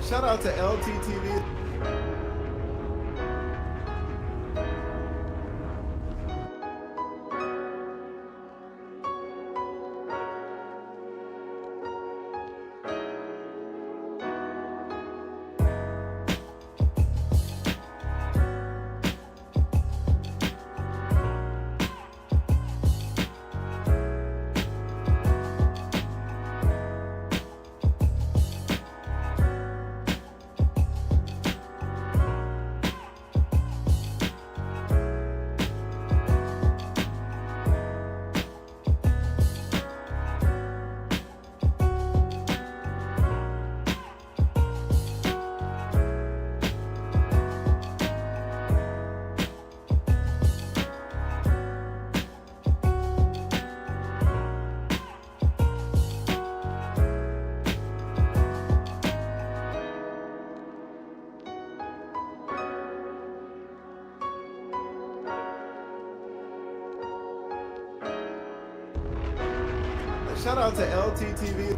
Shout out to LTTV. Shout out to LTTV.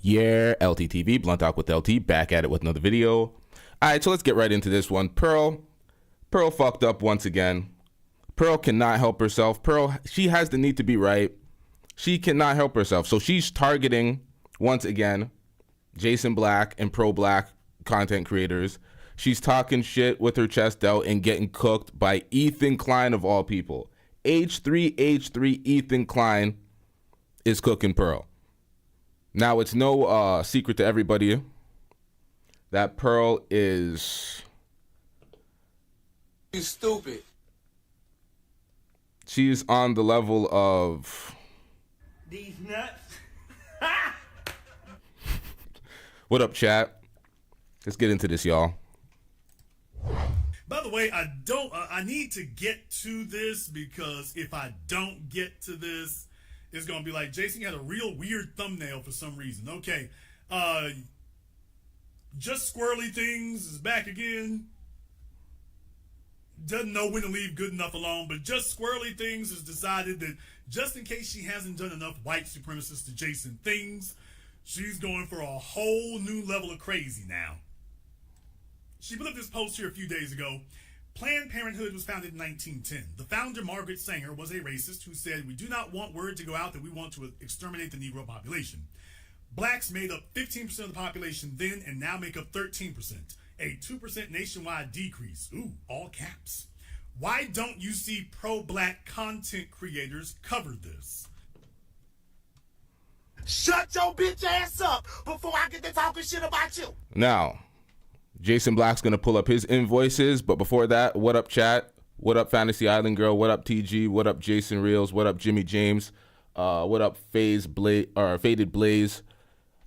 Yeah, LTTV, Blunt Talk with LT, back at it with another video. All right, so let's get right into this one. Pearl fucked up once again. Pearl cannot help herself. Pearl, she has the need to be right. She cannot help herself. So she's targeting, once again, Jason Black and pro-Black content creators. She's talking shit with her chest out and getting cooked by Ethan Klein of all people. H3H3 Ethan Klein is cooking Pearl. Now, it's no secret to everybody that Pearl is... You stupid. She's on the level of... These nuts. What up, chat? Let's get into this, y'all. By the way, I need to get to this, because if I don't get to this, it's going to be like, Jason, you had a real weird thumbnail for some reason. Okay. Just Squirrely Things is back again. Doesn't know when to leave good enough alone, but Just Squirrely Things has decided that just in case she hasn't done enough white supremacist to Jason things, she's going for a whole new level of crazy now. She put up this post here a few days ago. Planned Parenthood was founded in 1910. The founder, Margaret Sanger, was a racist who said, "We do not want word to go out that we want to exterminate the Negro population." Blacks made up 15% of the population then and now make up 13%. A 2% nationwide decrease. Ooh, all caps. Why don't you see pro-Black content creators cover this? Shut your bitch ass up before I get to talking shit about you. Now, Jason Black's going to pull up his invoices, but before that, what up, chat? What up, Fantasy Island Girl? What up, TG? What up, Jason Reels? What up, Jimmy James? What up, Faded Blaze?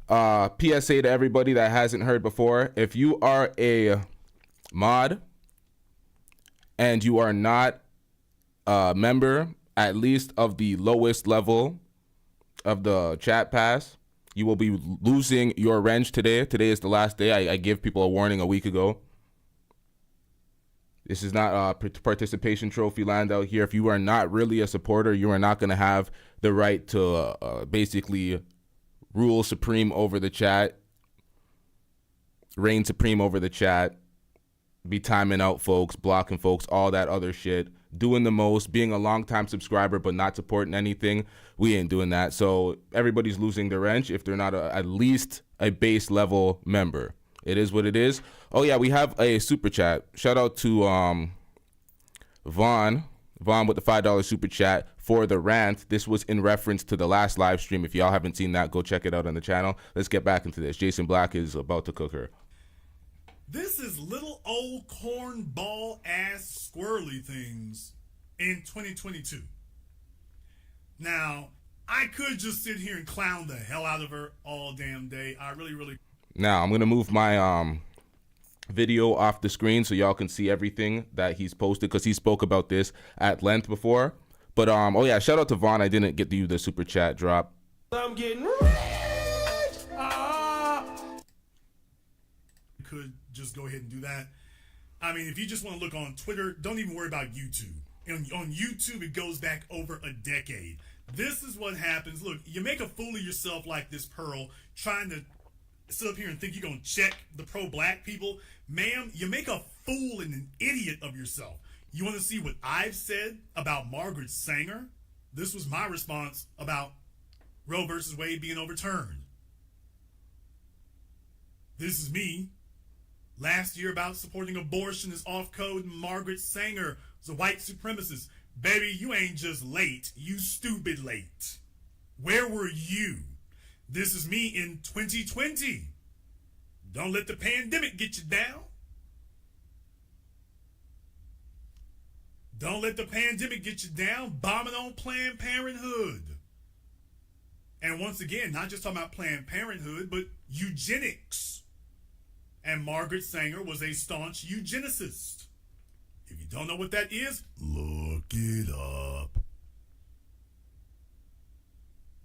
PSA to everybody that hasn't heard before. If you are a mod and you are not a member, at least of the lowest level of the chat pass, you will be losing your wrench today. Today is the last day. I gave people a warning a week ago. This is not a participation trophy land out here. If you are not really a supporter, you are not going to have the right to basically rule supreme over the chat, reign supreme over the chat, be timing out folks, blocking folks, all that other shit, doing the most, being a longtime subscriber but not supporting anything. We ain't doing that. So everybody's losing their wrench if they're not at least a base level member. It is what it is. Oh yeah, we have a super chat. Shout out to Vaughn with the $5 super chat for the rant. This was in reference to the last live stream. If y'all haven't seen that, go check it out on the channel. Let's get back into this. Jason Black is about to cook her. This is little old cornball ass squirrely things in 2022. Now, I could just sit here and clown the hell out of her all damn day. I really. Now, I'm going to move my video off the screen so y'all can see everything that he's posted, because he spoke about this at length before. But, oh yeah, shout out to Vaughn. I didn't get to you the super chat drop. I'm getting rich. Could just go ahead and do that. I mean, if you just want to look on Twitter, don't even worry about YouTube. And on YouTube, it goes back over a decade. This is what happens. Look, you make a fool of yourself like this, Pearl, trying to sit up here and think you're going to check the pro-black people. Ma'am, you make a fool and an idiot of yourself. You want to see what I've said about Margaret Sanger? This was my response about Roe versus Wade being overturned. This is me. Last year about supporting abortion is off code. Margaret Sanger was a white supremacist. Baby, you ain't just late. You stupid late. Where were you? This is me in 2020. Don't let the pandemic get you down. Don't let the pandemic get you down. Bombing on Planned Parenthood. And once again, not just talking about Planned Parenthood, but eugenics. And Margaret Sanger was a staunch eugenicist. If you don't know what that is, look it up.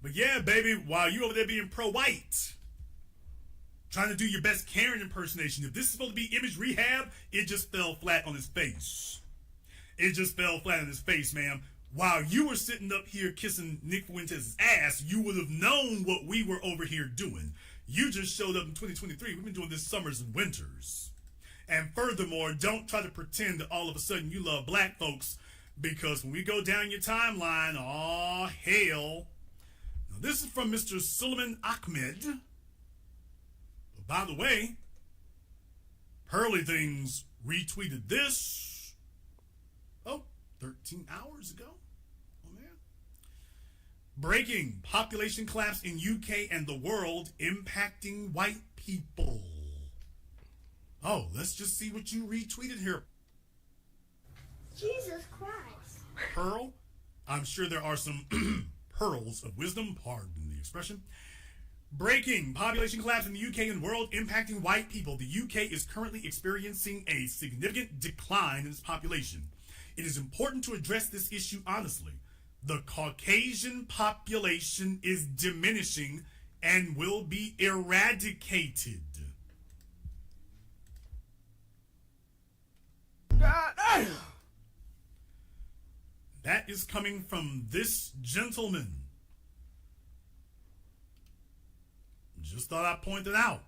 But yeah, baby, while you over there being pro-white, trying to do your best Karen impersonation, if this is supposed to be image rehab, it just fell flat on his face. It just fell flat on his face, ma'am. While you were sitting up here kissing Nick Fuentes' ass, you would have known what we were over here doing. You just showed up in 2023. We've been doing this summers and winters. And furthermore, don't try to pretend that all of a sudden you love black folks, because when we go down your timeline, oh hell. Now, this is from Mr. Suleiman Ahmed. But by the way, Pearly Things retweeted this, 13 hours ago. Oh man. Breaking: population collapse in UK and the world impacting white people. Oh, let's just see what you retweeted here. Jesus Christ. Pearl, I'm sure there are some pearls of wisdom, pardon the expression. Breaking: population collapse in the UK and world impacting white people. The UK is currently experiencing a significant decline in its population. It is important to address this issue honestly. The Caucasian population is diminishing and will be eradicated. That is coming from this gentleman. Just thought I'd point it out.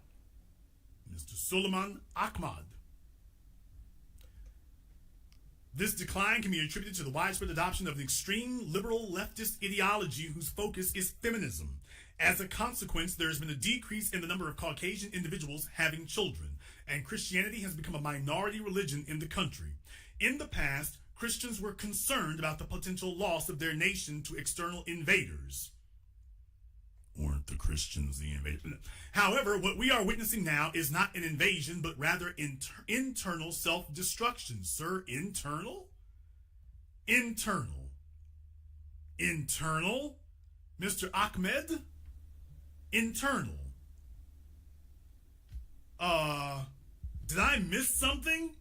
Mr. Suleiman Ahmad. This decline can be attributed to the widespread adoption of an extreme liberal leftist ideology whose focus is feminism. As a consequence, there has been a decrease in the number of Caucasian individuals having children, and Christianity has become a minority religion in the country. In the past, Christians were concerned about the potential loss of their nation to external invaders. Weren't the Christians the invaders? However, what we are witnessing now is not an invasion, but rather internal self-destruction. Sir, internal? Internal. Internal? Mr. Ahmed? Internal. Did I miss something?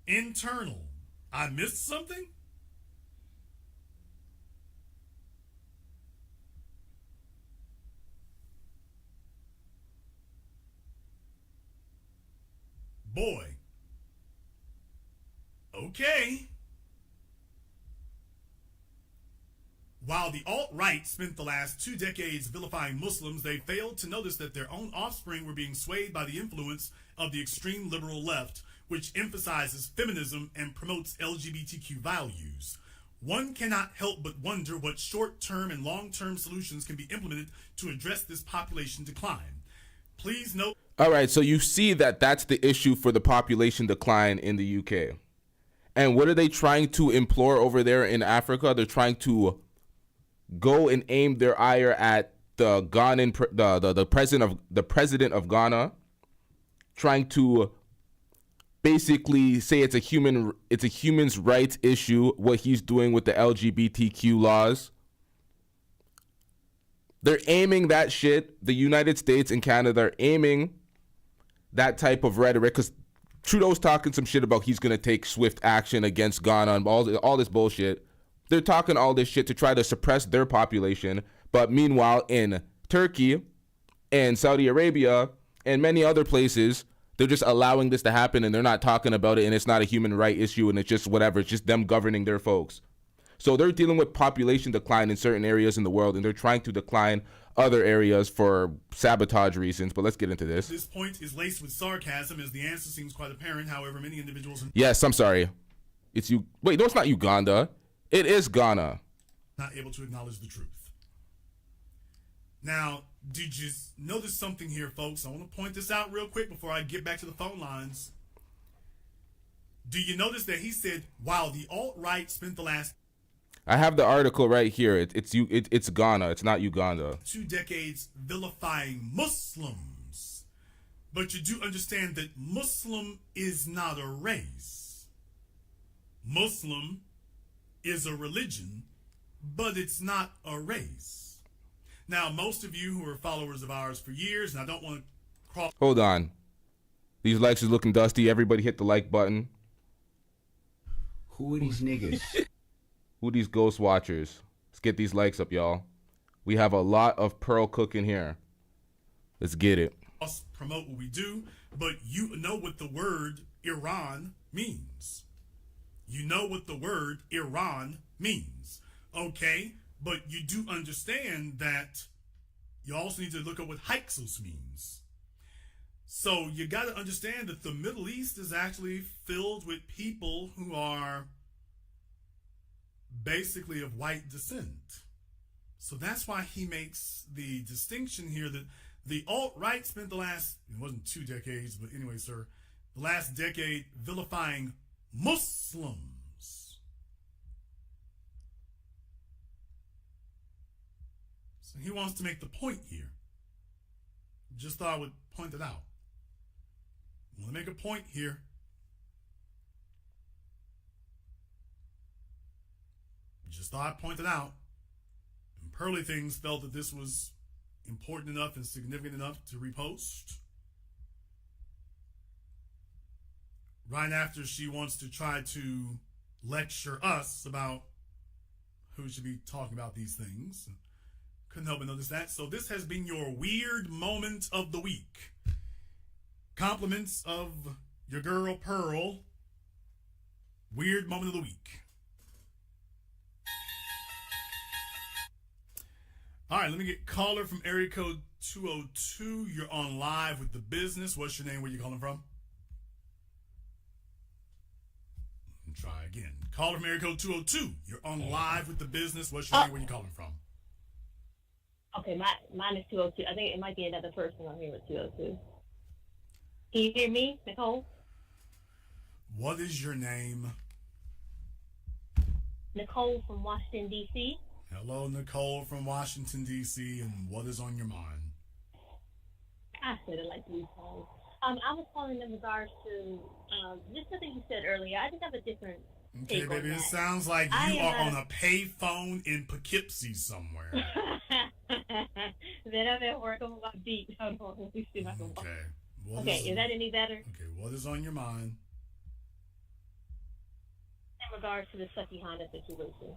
Internal. I missed something? Boy, Okay. While the alt-right spent the last 2 decades vilifying Muslims, they failed to notice that their own offspring were being swayed by the influence of the extreme liberal left, which emphasizes feminism and promotes LGBTQ values. One cannot help but wonder what short-term and long-term solutions can be implemented to address this population decline. Please note. All right, so you see that that's the issue for the population decline in the UK. And what are they trying to implore over there in Africa? They're trying to go and aim their ire at the Ghanan, the president of Ghana, trying to basically say it's a human's rights issue what he's doing with the LGBTQ laws. They're aiming that shit. The United States and Canada are aiming that type of rhetoric because Trudeau's talking some shit about he's gonna take swift action against Ghana and all this bullshit. They're talking all this shit to try to suppress their population, but meanwhile in Turkey and Saudi Arabia and many other places, they're just allowing this to happen and they're not talking about it, and it's not a human right issue and it's just whatever. It's just them governing their folks. So they're dealing with population decline in certain areas in the world, and they're trying to decline other areas for sabotage reasons. But let's get into this. This point is laced with sarcasm as the answer seems quite apparent. However, many individuals... Yes, I'm sorry. It's you. Wait, no, it's not Uganda. It is Ghana. Not able to acknowledge the truth. Now, did you notice something here, folks? I want to point this out real quick before I get back to the phone lines. Do you notice that he said, while the alt-right spent the last... I have the article right here. It's Ghana. It's not Uganda. 2 decades vilifying Muslims. But you do understand that Muslim is not a race. Muslim is a religion, but it's not a race. Now, most of you who are followers of ours for years, and I don't want to cross... Hold on. These likes are looking dusty. Everybody hit the like button. Who are these niggas? Who these ghost watchers? Let's get these likes up, y'all. We have a lot of Pearl cooking here. Let's get it. Promote what we do, but you know what the word Iran means. You know what the word Iran means. Okay? But you do understand that you also need to look up what Hyksos means. So you got to understand that the Middle East is actually filled with people who are basically of white descent. So that's why he makes the distinction here that the alt-right spent the last, it wasn't 2 decades, but anyway, sir, the last decade vilifying Muslims. So he wants to make the point here. Just thought I would point it out. I want to make a point here. Just thought I'd point it out. And Pearly Things felt that this was important enough and significant enough to repost. Right after she wants to try to lecture us about who should be talking about these things. Couldn't help but notice that. So this has been your weird moment of the week. Compliments of your girl Pearl. Weird moment of the week. All right, let me get caller from area code 202. You're on live with the business. What's your name? Where you calling from? Try again. Caller from area code 202. You're on live with the business. What's your name? Where you calling from? Okay, mine is 202. I think it might be another person on here with 202. Can you hear me, Nicole? What is your name? Nicole from Washington, D.C. Hello, Nicole from Washington, D.C. And what is on your mind? I said it like 3 times. I was calling in regards to just something you said earlier. I just have a different Okay, take baby, on it that. sounds like you are on a payphone in Poughkeepsie somewhere. Then I'm at work. I'm about to beat. Hold on, let me see if I can walk. Okay. Okay, is that any better? Okay, what is on your mind? In regards to the Sucky Honda situation.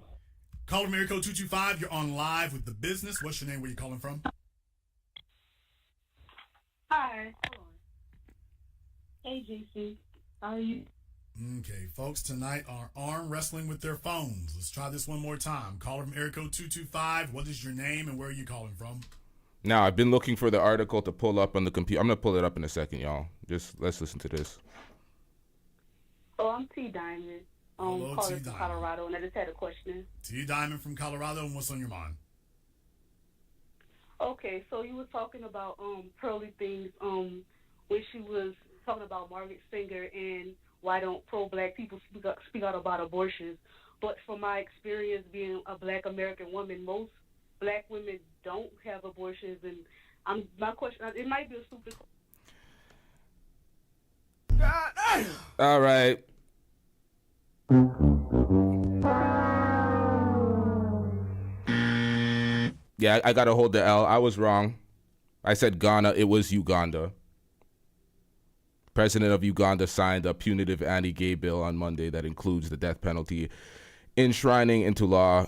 Caller from area code 225. You're on live with the business. What's your name? Where you calling from? Hi. Hold on. Hey, JC. How are you? Okay, folks, tonight are arm wrestling with their phones. Let's try this one more time. Caller from area code 225. What is your name and where are you calling from? Now, I've been looking for the article to pull up on the computer. I'm going to pull it up in a second, y'all. Just let's listen to this. Oh, I'm T Diamond. Hello, Calling T. from Diamond. Colorado, and I just had a question. T. Diamond from Colorado, and what's on your mind? Okay, so you were talking about Pearly things when she was talking about Margaret Sanger and why don't pro-black people speak out about abortions. But from my experience being a black American woman, most black women don't have abortions, and my question, it might be a stupid question. All right. Yeah, I got to hold the L. I was wrong. I said Ghana. It was Uganda. President of Uganda signed a punitive anti-gay bill on Monday that includes the death penalty, enshrining into law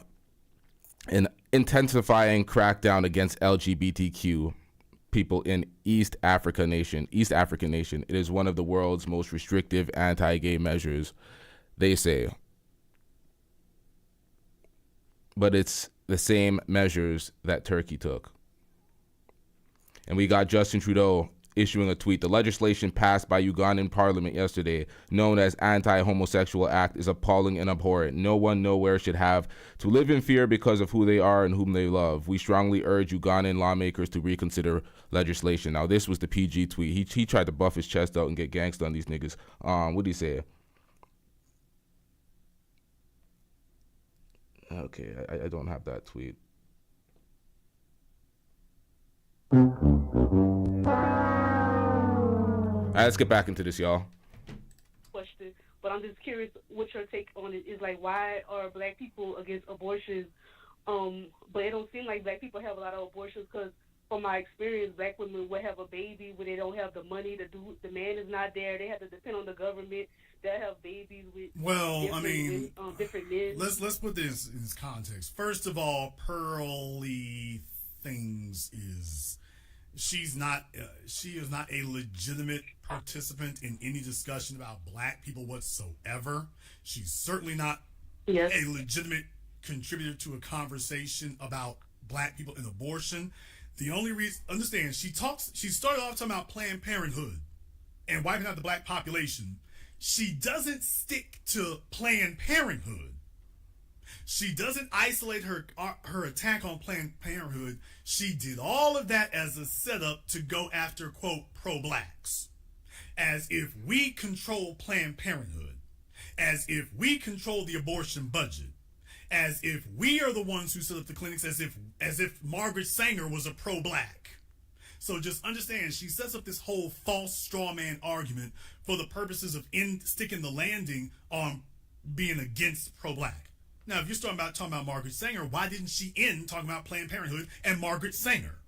an intensifying crackdown against LGBTQ people in East African nation. It is one of the world's most restrictive anti-gay measures, they say. But it's the same measures that Turkey took. And we got Justin Trudeau issuing a tweet. The legislation passed by Ugandan parliament yesterday, known as Anti-Homosexual Act, is appalling and abhorrent. No one nowhere should have to live in fear because of who they are and whom they love. We strongly urge Ugandan lawmakers to reconsider legislation. Now, this was the PG tweet. He tried to buff his chest out and get gangsta on these niggas. What did he say? Okay, I don't have that tweet. All right, let's get back into this, y'all. Question, but I'm just curious what your take on it is. Like, why are black people against abortions? But it don't seem like black people have a lot of abortions because, from my experience, black women will have a baby when they don't have the money to do. The man is not there. They have to depend on the government. They'll have babies with different men. Let's put this in context. First of all, Pearly things is she is not a legitimate participant in any discussion about black people whatsoever. She's certainly not a legitimate contributor to a conversation about black people and abortion. The only reason, understand, she started off talking about Planned Parenthood and wiping out the black population. She doesn't stick to Planned Parenthood. She doesn't isolate her attack on Planned Parenthood. She did all of that as a setup to go after, quote, pro-blacks. As if we control Planned Parenthood. As if we control the abortion budget. As if we are the ones who set up the clinics. As if Margaret Sanger was a pro-black. So just understand, she sets up this whole false straw man argument for the purposes of sticking the landing on being against pro-black. Now, if you're talking about Margaret Sanger, why didn't she end talking about Planned Parenthood and Margaret Sanger?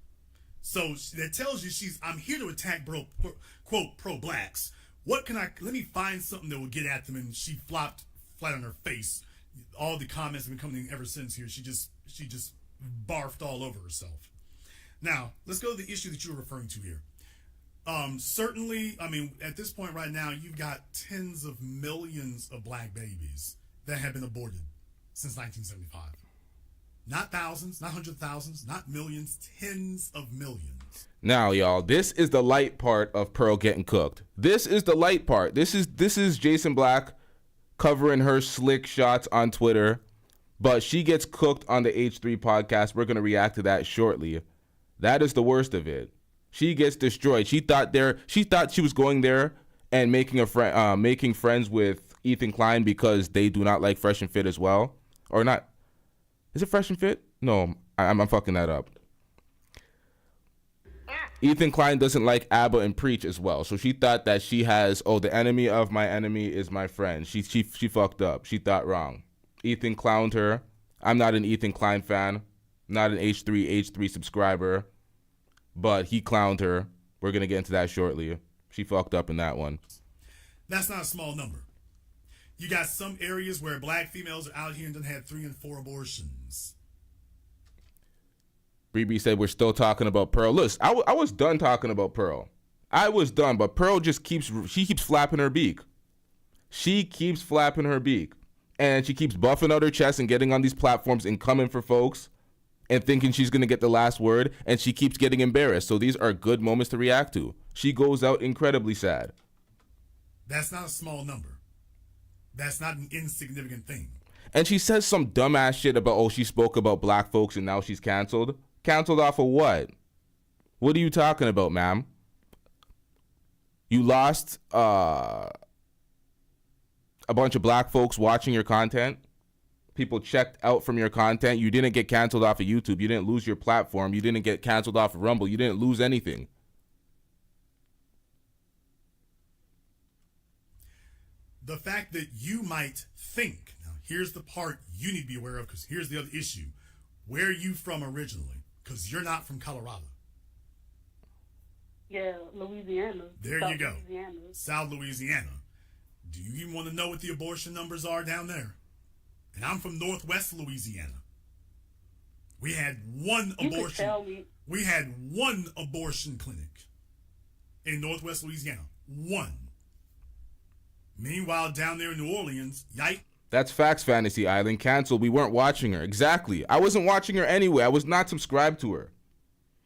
So that tells you I'm here to attack, quote, pro-blacks. Let me find something that will get at them. And she flopped flat on her face. All the comments have been coming ever since here. She just barfed all over herself. Now, let's go to the issue that you're referring to here. Certainly, I mean, at this point right now, you've got tens of millions of black babies that have been aborted since 1975. Not thousands, not hundreds of thousands, not millions, tens of millions. Now, y'all, this is the light part of Pearl getting cooked. This is the light part. This is Jason Black covering her slick shots on Twitter, but she gets cooked on the H3 podcast. We're going to react to that shortly. That is the worst of it. She gets destroyed. She thought she was going there and making friends with Ethan Klein because they do not like Fresh and Fit as well. Or not. Is it Fresh and Fit? No, I'm fucking that up. Ethan Klein doesn't like ABBA and Preach as well. So she thought that she has, the enemy of my enemy is my friend. She fucked up. She thought wrong. Ethan clowned her. I'm not an Ethan Klein fan. Not an H3H3 subscriber. But he clowned her. We're going to get into that shortly. She fucked up in that one. That's not a small number. You got some areas where black females are out here and done had 3 and 4 abortions. BB said we're still talking about Pearl. Listen, I was done talking about Pearl. I was done, but Pearl just keeps flapping her beak. She keeps flapping her beak. And she keeps buffing out her chest and getting on these platforms and coming for folks and thinking she's going to get the last word. And she keeps getting embarrassed. So these are good moments to react to. She goes out incredibly sad. That's not a small number. That's not an insignificant thing. And she says some dumbass shit about, oh, she spoke about black folks and now she's canceled. Canceled off of what? What are you talking about, ma'am? You lost a bunch of black folks watching your content. People checked out from your content. You didn't get canceled off of YouTube. You didn't lose your platform. You didn't get canceled off of Rumble. You didn't lose anything. The fact that you might think, now here's the part you need to be aware of, because here's the other issue. Where are you from originally? Because you're not from Colorado. Yeah, Louisiana. There South you go. Louisiana. South Louisiana. Do you even want to know what the abortion numbers are down there? And I'm from Northwest Louisiana. We had one You could abortion. tell me. We had one abortion clinic in Northwest Louisiana. One. Meanwhile, down there in New Orleans, yikes. That's Facts Fantasy Island. Canceled. We weren't watching her. Exactly. I wasn't watching her anyway. I was not subscribed to her.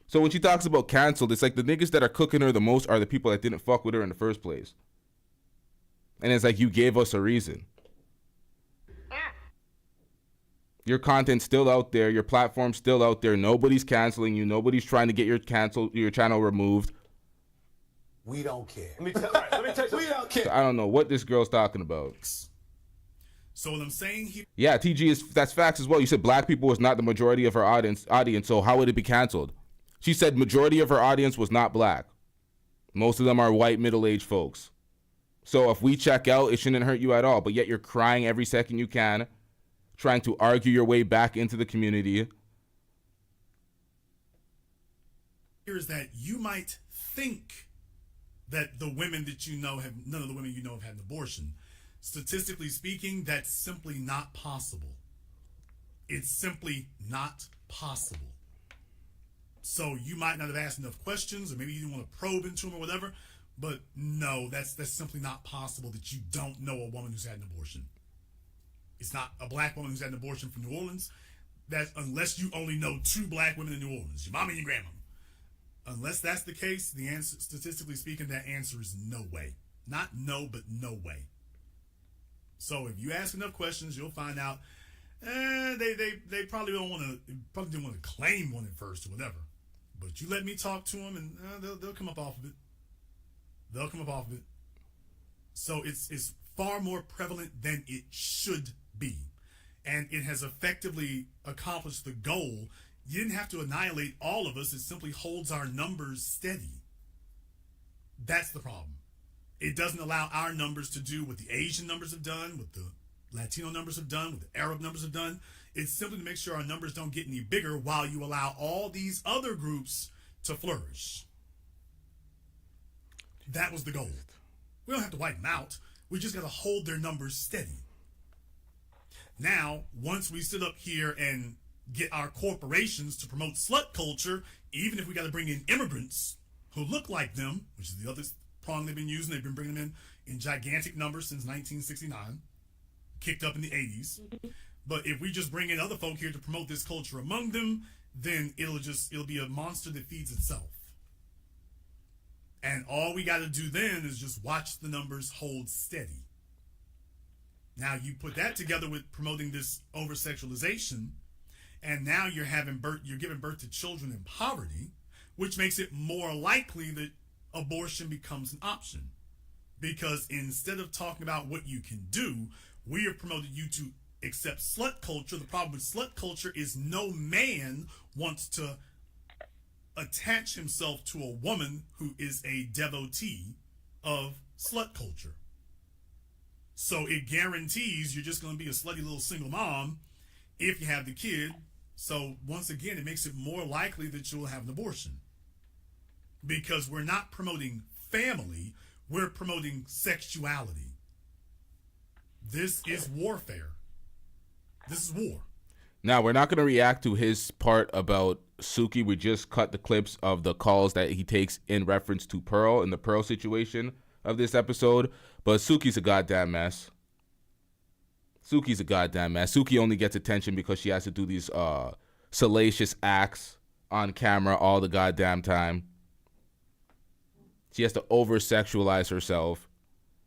So when she talks about canceled, it's like the niggas that are cooking her the most are the people that didn't fuck with her in the first place. And it's like, you gave us a reason. Your content's still out there. Your platform's still out there. Nobody's canceling you. Nobody's trying to get your channel removed. We don't care. Let me tell you, we don't care. So I don't know what this girl's talking about. So what I'm saying here, Yeah, TG, that's facts as well. You said black people was not the majority of her audience, so how would it be canceled? She said majority of her audience was not black. Most of them are white middle-aged folks. So if we check out, it shouldn't hurt you at all. But yet you're crying every second you can, trying to argue your way back into the community. is that you might think that the women that you know have, none of the women you know have had an abortion. Statistically speaking, that's simply not possible. It's simply not possible. So you might not have asked enough questions, or maybe you didn't want to probe into them or whatever, but no, that's simply not possible that you don't know a woman who's had an abortion. It's not a black woman who's had an abortion from New Orleans. That unless you only know 2 black women in New Orleans, your mom and your grandma. Unless that's the case, the answer, statistically speaking, that answer is no way. Not no, but no way. So if you ask enough questions, you'll find out they probably didn't want to claim one at first or whatever. But you let me talk to them, and they'll come up off of it. They'll come up off of it. So it's far more prevalent than it should be. And it has effectively accomplished the goal. You didn't have to annihilate all of us. It simply holds our numbers steady. That's the problem. It doesn't allow our numbers to do what the Asian numbers have done, what the Latino numbers have done, what the Arab numbers have done. It's simply to make sure our numbers don't get any bigger while you allow all these other groups to flourish. That was the goal. We don't have to wipe them out. We just got to hold their numbers steady. Now, once we sit up here and get our corporations to promote slut culture, even if we got to bring in immigrants who look like them, which is the other prong they've been using, they've been bringing them in gigantic numbers since 1969, kicked up in the 80s. But if we just bring in other folk here to promote this culture among them, then it'll be a monster that feeds itself. And all we got to do then is just watch the numbers hold steady. Now you put that together with promoting this over-sexualization, and now you're giving birth to children in poverty, which makes it more likely that abortion becomes an option. Because instead of talking about what you can do, we have promoted you to accept slut culture. The problem with slut culture is no man wants to attach himself to a woman who is a devotee of slut culture. So it guarantees you're just going to be a slutty little single mom if you have the kid. So once again, it makes it more likely that you'll have an abortion. Because we're not promoting family, we're promoting sexuality. This is warfare. This is war. Now, we're not going to react to his part about Suki. We just cut the clips of the calls that he takes in reference to Pearl and the Pearl situation. of this episode, but Suki's a goddamn mess. Suki's a goddamn mess. Suki only gets attention because she has to do these salacious acts on camera all the goddamn time. She has to over-sexualize herself.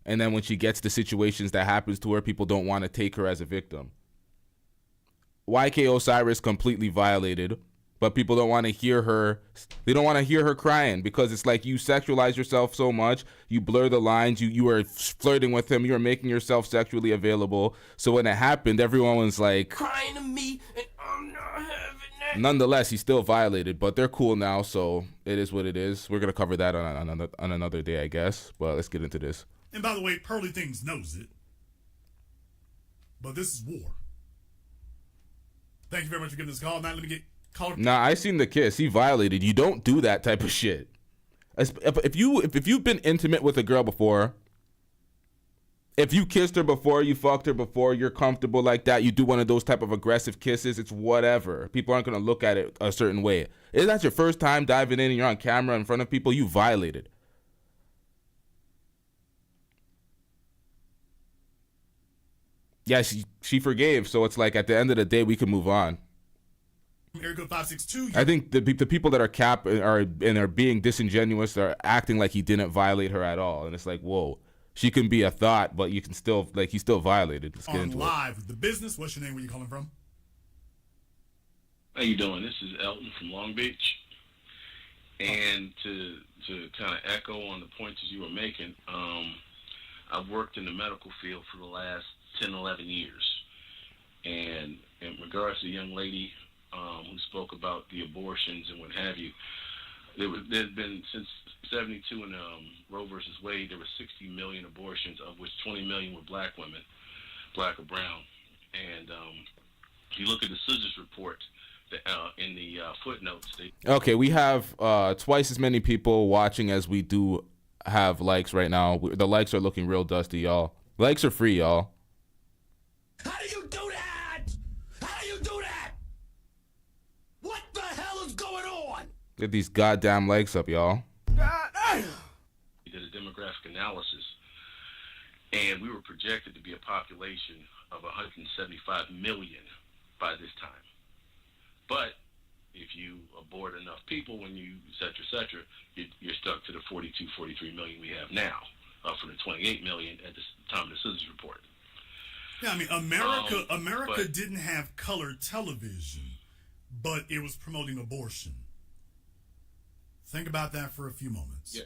And then when she gets the situations that happens to her, people don't want to take her as a victim. YK Osiris completely violated, but people don't want to hear her. They don't want to hear her crying because it's like you sexualize yourself so much, you blur the lines, you are flirting with him, you are making yourself sexually available. So when it happened, everyone was like Crying to me, and I'm not having that. Nonetheless, he still violated, but they're cool now, so it is what it is. We're gonna cover that on another day, I guess. But let's get into this. And by the way, Pearly Things knows it. But this is war. Thank you very much for giving this call. Now let me get called. Nah, I seen the kiss. He violated. You don't do that type of shit. If you've been intimate with a girl before, if you kissed her before, you fucked her before, you're comfortable like that, you do one of those type of aggressive kisses, it's whatever. People aren't gonna look at it a certain way. If that's your first time diving in and you're on camera in front of people, you violated. Yeah, she forgave, so it's like at the end of the day we can move on. Area code 562. I think the people that are being disingenuous are acting like he didn't violate her at all, and it's like, whoa, she can be a thought, but you can still he still violated. Let's get On into live with the business. What's your name? Where you calling from? How you doing? This is Elton from Long Beach, and to kind of echo on the points that you were making, I've worked in the medical field for the last 10, 11 years, and in regards to the young lady who spoke about the abortions and what have you, there's been since 72 in Roe versus Wade, there were 60 million abortions, of which 20 million were black women, black or brown. And if you look at the Scissors report, in the footnotes, okay, we have twice as many people watching as we do have likes right now. The likes are looking real dusty, y'all. Likes are free, y'all. How do you do that? How do you do that? What the hell is going on? Get these goddamn likes up, y'all. we did a demographic analysis, and we were projected to be a population of 175 million by this time. But if you abort enough people, when you et cetera, you're stuck to the 42, 43 million we have now, from the 28 million at the time of the Scissors report. Yeah, I mean, America didn't have color television, but it was promoting abortion. Think about that for a few moments. Yeah.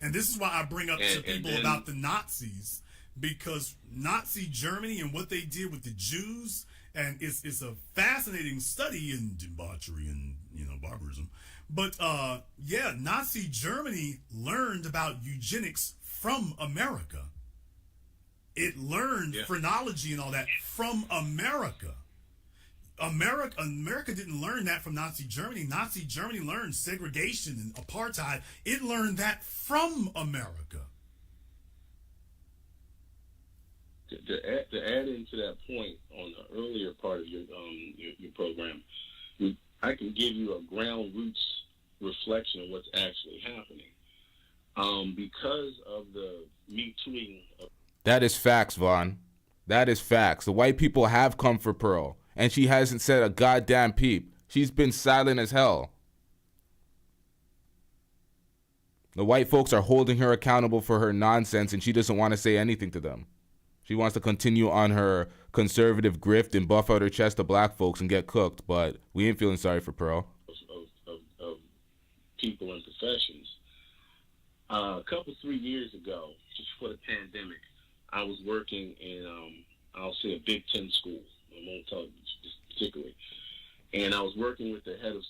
And this is why I bring up to people about the Nazis, because Nazi Germany and what they did with the Jews, and it's a fascinating study in debauchery and, barbarism. But, Nazi Germany learned about eugenics from America. It learned phrenology and all that from America. America didn't learn that from Nazi Germany. Nazi Germany learned segregation and apartheid. It learned that from America. To add into that point on the earlier part of your program, I can give you a ground roots reflection of what's actually happening. Because of the Me Tooing. That is facts, Vaughn. That is facts. The white people have come for Pearl, and she hasn't said a goddamn peep. She's been silent as hell. The white folks are holding her accountable for her nonsense, and she doesn't want to say anything to them. She wants to continue on her conservative grift and buff out her chest to black folks and get cooked, but we ain't feeling sorry for Pearl. Of people and professions. A couple, 3 years ago, just before the pandemic, I was working in, I'll say, a Big Ten school. I won't tell you particularly. And I was working with the head of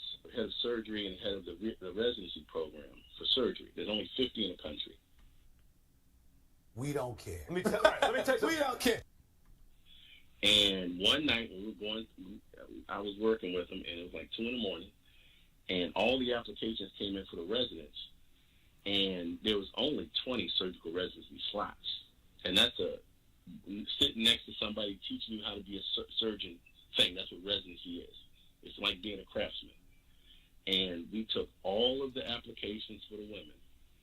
surgery and head of the residency program for surgery. There's only 50 in the country. We don't care. Let me tell you, we don't care. And one night I was working with them, and it was like 2 a.m, and all the applications came in for the residents, and there was only 20 surgical residency slots. And that's sitting next to somebody teaching you how to be a surgeon thing. That's what residency is. It's like being a craftsman. And we took all of the applications for the women,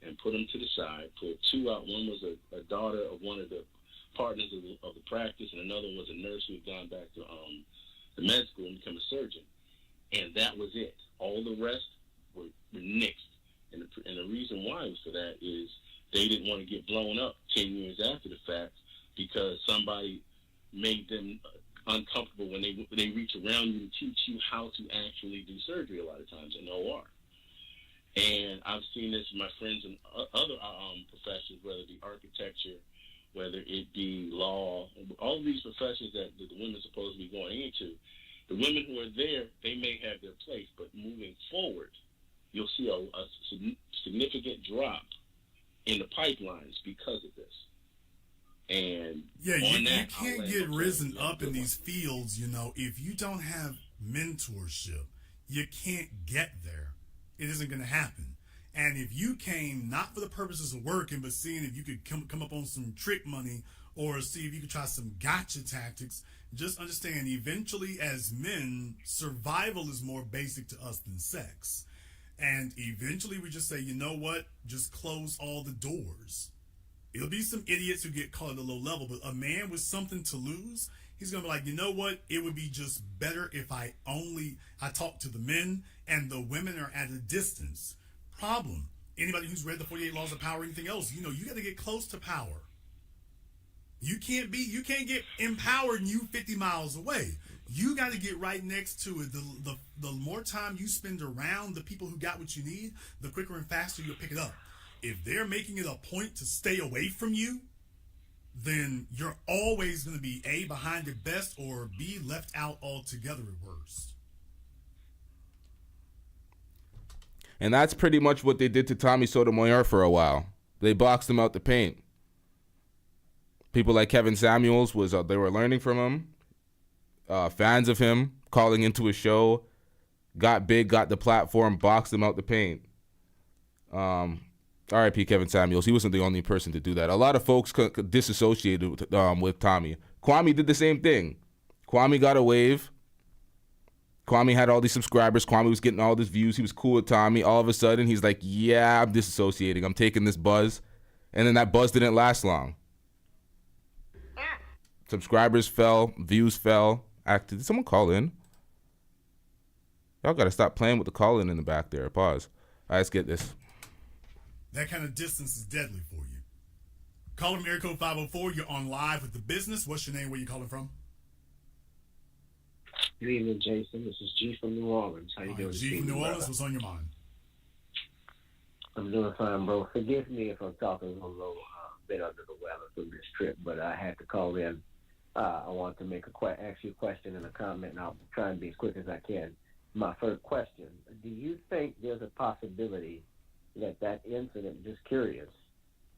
and put them to the side, put two out. One was a daughter of one of the partners of the practice, and another was a nurse who had gone back to the med school and become a surgeon. And that was it. All the rest were nixed. And the reason why was for that is they didn't want to get blown up 10 years after the fact because somebody made them uncomfortable when they reach around you to teach you how to actually do surgery a lot of times in OR. And I've seen this with my friends in other professions, whether it be architecture, whether it be law, all of these professions that the women are supposed to be going into. The women who are there, they may have their place, but moving forward, you'll see a significant drop in the pipelines because of this. And yeah, you can't get risen up in these fields, you know, if you don't have mentorship. You can't get there. It isn't going to happen. And if you came not for the purposes of working, but seeing if you could come up on some trick money or see if you could try some gotcha tactics, just understand eventually as men, survival is more basic to us than sex. And eventually we just say, you know what, just close all the doors. It'll be some idiots who get caught at a low level, but a man with something to lose, he's going to be like, you know what, it would be just better if I talk to the men and the women are at a distance. Problem, anybody who's read the 48 Laws of Power or anything else, you know, you got to get close to power. You can't get empowered and you 50 miles away. You got to get right next to it. The more time you spend around the people who got what you need, the quicker and faster you'll pick it up. If they're making it a point to stay away from you, then you're always going to be A, behind at best, or B, left out altogether at worst. And that's pretty much what they did to Tommy Sotomayor for a while. They boxed him out the paint. People like Kevin Samuels they were learning from him. Fans of him calling into his show, got big, got the platform, boxed him out the paint. R.I.P. Kevin Samuels. He wasn't the only person to do that. A lot of folks disassociated with Tommy. Kwame did the same thing. Kwame got a wave. Kwame had all these subscribers. Kwame was getting all these views. He was cool with Tommy. All of a sudden, he's like, yeah, I'm disassociating. I'm taking this buzz. And then that buzz didn't last long. Subscribers fell. Views fell. Did someone call in? Y'all got to stop playing with the call-in in the back there. Pause. All right, let's get this. That kind of distance is deadly for you. Caller from area code 504. You're on live with the business. What's your name? Where you calling from? Good evening, Jason. This is G from New Orleans. How you doing? G from New Orleans. What's on your mind? I'm doing fine, bro. Forgive me if I'm talking a little bit under the weather from this trip, but I had to call in. I want to ask you a question and a comment, and I'll try and be as quick as I can. My first question: do you think there's a possibility that incident, just curious,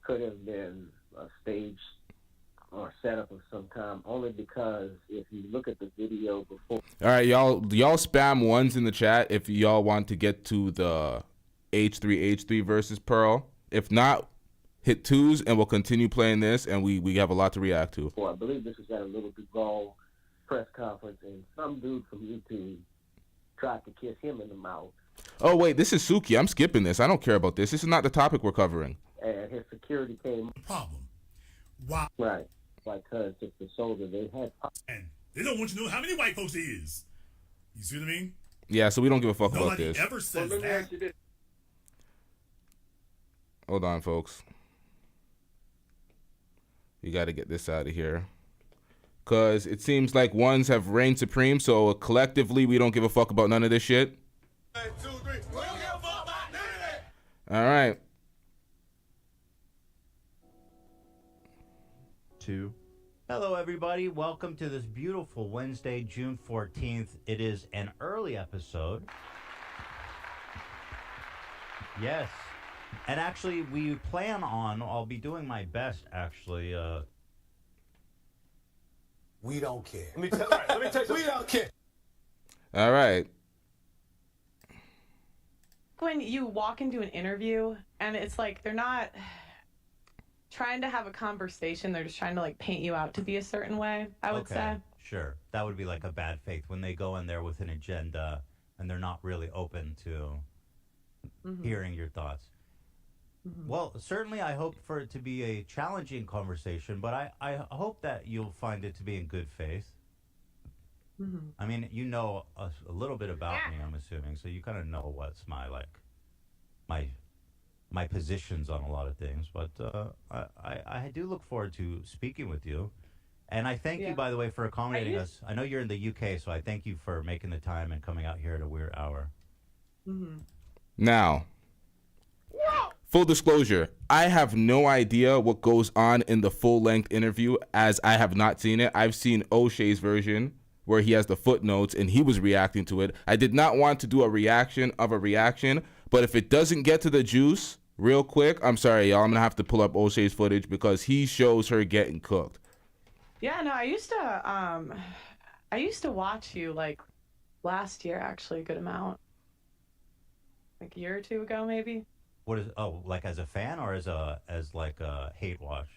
could have been a stage or setup of some kind? Only because if you look at the video before. All right, y'all spam ones in the chat if y'all want to get to the H3H3 versus Pearl. If not, hit twos and we'll continue playing this, and we have a lot to react to. I believe this was at a Little Duval press conference, and some dude from YouTube tried to kiss him in the mouth. Oh, wait, this is Suki. I'm skipping this. I don't care about this. This is not the topic we're covering. And his security came. Problem. Wow. Right. Because it's the soldier. They had. And they don't want you to know how many white folks there is. You see what I mean? Yeah, so we don't give a fuck about this. Nobody ever says that. Hold on, folks. You got to get this out of here. Because it seems like ones have reigned supreme, so collectively we don't give a fuck about none of this shit. 1, 2, 3. We don't give a fuck about none of that. All right. 2. Hello, everybody. Welcome to this beautiful Wednesday, June 14th. It is an early episode. Yes. And actually, we plan on, I'll be doing my best, actually. We don't care. Let me tell you. We don't care. All right. When you walk into an interview and it's like they're not trying to have a conversation, they're just trying to like paint you out to be a certain way, I would say. Sure. That would be like a bad faith when they go in there with an agenda and they're not really open to hearing your thoughts. Well, certainly I hope for it to be a challenging conversation, but I hope that you'll find it to be in good faith. I mean, you know a little bit about me, I'm assuming, so you kind of know what's my positions on a lot of things. But I do look forward to speaking with you, and I thank you, by the way, for accommodating us. I know you're in the UK, so I thank you for making the time and coming out here at a weird hour. Now, full disclosure, I have no idea what goes on in the full-length interview, as I have not seen it. I've seen Oshay's version, where he has the footnotes, and he was reacting to it. I did not want to do a reaction of a reaction, but if it doesn't get to the juice real quick, I'm sorry, y'all. I'm going to have to pull up Oshay's footage because he shows her getting cooked. Yeah, no, I used to watch you, like, last year, actually, a good amount. Like a year or two ago, maybe. What is? Oh, like as a fan or as like a hate watch?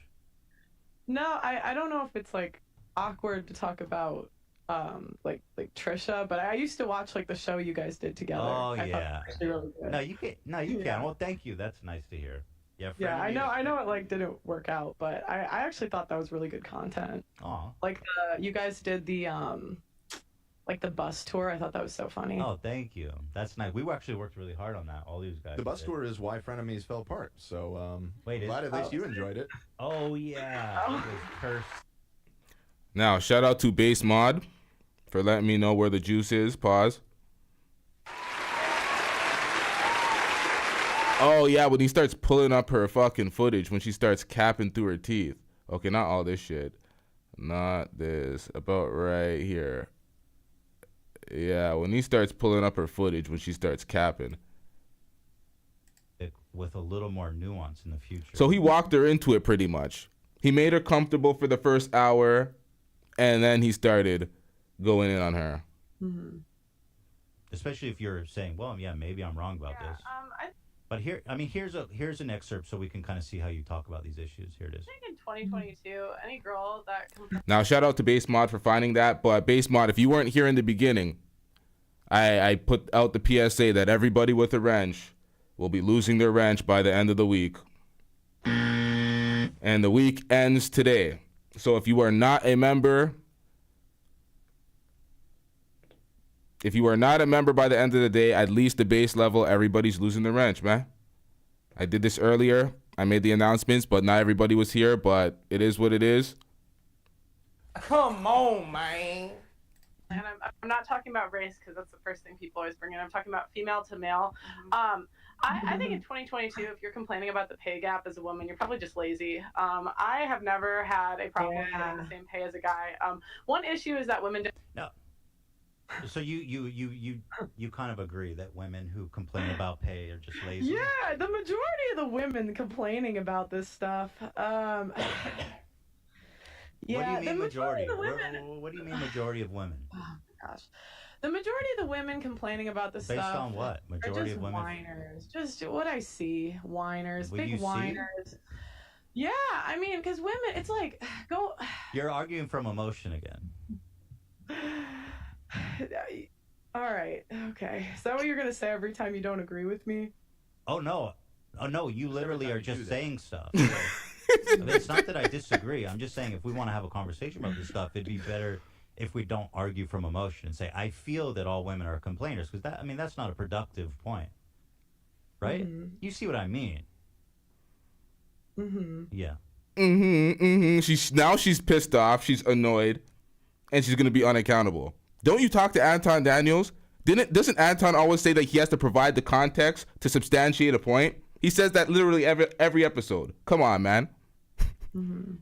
No, I don't know if it's like awkward to talk about like Trisha, but I used to watch like the show you guys did together. Oh I yeah. thought it was really good. No, you can. No, you can. Well, thank you. That's nice to hear. Yeah. Yeah, I know it like didn't work out, but I actually thought that was really good content. Aw. Like you guys did the like the bus tour. I thought that was so funny. Oh, thank you. That's nice. We actually worked really hard on that. All these guys. The bus did. tour is why frenemies fell apart. So wait, glad at least you enjoyed it. Oh yeah, it was cursed. Now, shout out to Base Mod for letting me know where the juice is. Pause. Oh yeah, when he starts pulling up her fucking footage, when she starts capping through her teeth. Okay, not all this shit. Not this. About right here. Yeah, when he starts pulling up her footage, when she starts capping. With a little more nuance in the future. So he walked her into it pretty much. He made her comfortable for the first hour, and then he started going in on her. Especially if you're saying, well, yeah, maybe I'm wrong about this. But here, I mean, here's an excerpt so we can kind of see how you talk about these issues. Here it is. I think in 2022, any girl that Now, shout out to Base Mod for finding that. But Base Mod, if you weren't here in the beginning, I put out the PSA that everybody with a wrench will be losing their wrench by the end of the week. And the week ends today. So if you are not a member, by the end of the day, at least the base level, everybody's losing the wrench, man. I did this earlier. I made the announcements, but not everybody was here, but it is what it is. Come on, man. And I'm not talking about race because that's the first thing people always bring in. I'm talking about female to male. I think in 2022, if you're complaining about the pay gap as a woman, you're probably just lazy. I have never had a problem getting the same pay as a guy. One issue is that women don't. No. So you kind of agree that women who complain about pay are just lazy? Yeah, the majority of the women complaining about this stuff. Yeah, what do you mean majority? What do you mean majority of women? Oh my gosh. The majority of the women complaining about this Based stuff. on what? Majority are just of women? Whiners. Just what I see. Whiners. What big you see? whiners. Yeah, I mean, because women, it's like, go. You're arguing from emotion again. All right. Okay. Is that what you're going to say every time you don't agree with me? Oh, no. Oh, no, you literally are just saying stuff. I mean, it's not that I disagree. I'm just saying if we want to have a conversation about this stuff, it'd be better if we don't argue from emotion and say, I feel that all women are complainers. Because that's not a productive point. Right? Mm-hmm. You see what I mean? Mm-hmm. Yeah. She's pissed off. She's annoyed. And she's going to be unaccountable. Don't you talk to Anton Daniels? Doesn't Anton always say that he has to provide the context to substantiate a point? He says that literally every episode. Come on, man. Mm-hmm.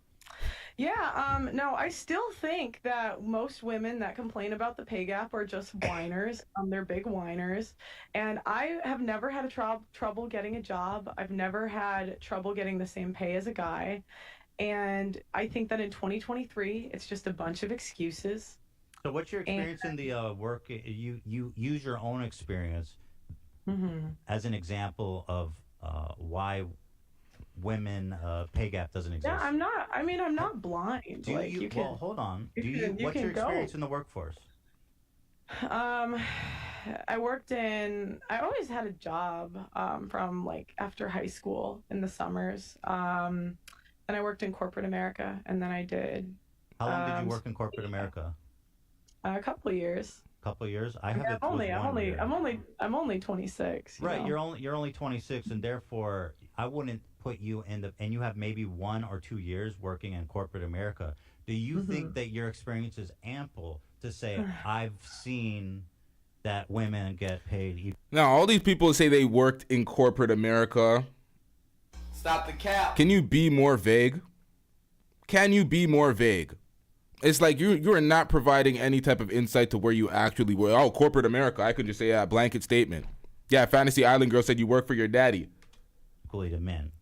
Yeah, no, I still think that most women that complain about the pay gap are just whiners. They're big whiners. And I have never had trouble getting a job. I've never had trouble getting the same pay as a guy. And I think that in 2023, it's just a bunch of excuses. So what's your experience in the work? You use your own experience as an example of why women pay gap doesn't exist. Yeah, I'm not blind. Well, hold on. What's your experience in the workforce? I always had a job from like after high school in the summers. And I worked in corporate America, and then I did. How long did you work in corporate America? A couple of years. Couple of years. I'm only 26. Right, know? you're only 26, and therefore I wouldn't put you in the. And you have maybe 1 or 2 years working in corporate America. Do you think that your experience is ample to say I've seen that women get paid? Now, all these people say they worked in corporate America. Stop the cap. Can you be more vague? Can you be more vague? It's like you are not providing any type of insight to where you actually were. Oh, corporate America. I could just say, yeah, blanket statement. Yeah, Fantasy Island Girl said you work for your daddy. Equally to men.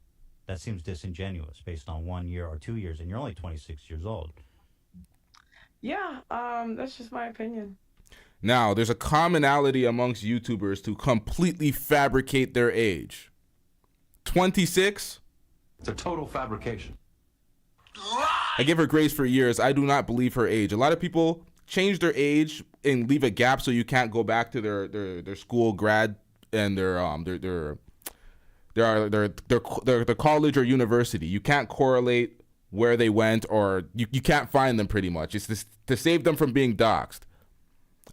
That seems disingenuous based on 1 year or 2 years, and you're only 26 years old. Yeah, that's just my opinion. Now, there's a commonality amongst YouTubers to completely fabricate their age. 26? It's a total fabrication. I give her grace for years. I do not believe her age. A lot of people change their age and leave a gap so you can't go back to their school grad and their college or university. You can't correlate where they went, or you can't find them pretty much. It's to save them from being doxxed.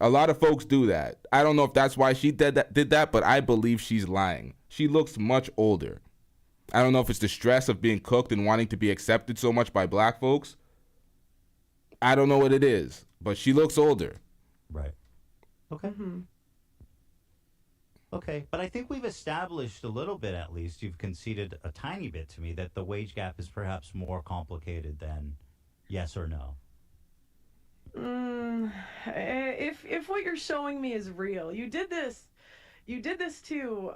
A lot of folks do that. I don't know if that's why she did that, but I believe she's lying. She looks much older. I don't know if it's the stress of being cooked and wanting to be accepted so much by black folks. I don't know what it is, but she looks older. Right. Okay. Okay, but I think we've established a little bit, at least, you've conceded a tiny bit to me, that the wage gap is perhaps more complicated than yes or no. If what you're showing me is real, you did this to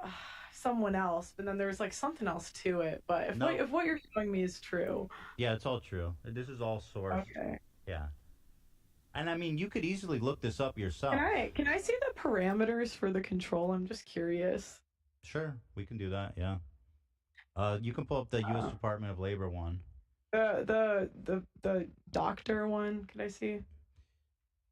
someone else, but then there's like something else to it. But if what you're showing me is true, yeah, it's all true. This is all sourced. Okay. Yeah. And I mean, you could easily look this up yourself. Can I see the parameters for the control? I'm just curious. Sure, we can do that. Yeah. You can pull up the U.S. Department of Labor one. The doctor one. Can I see?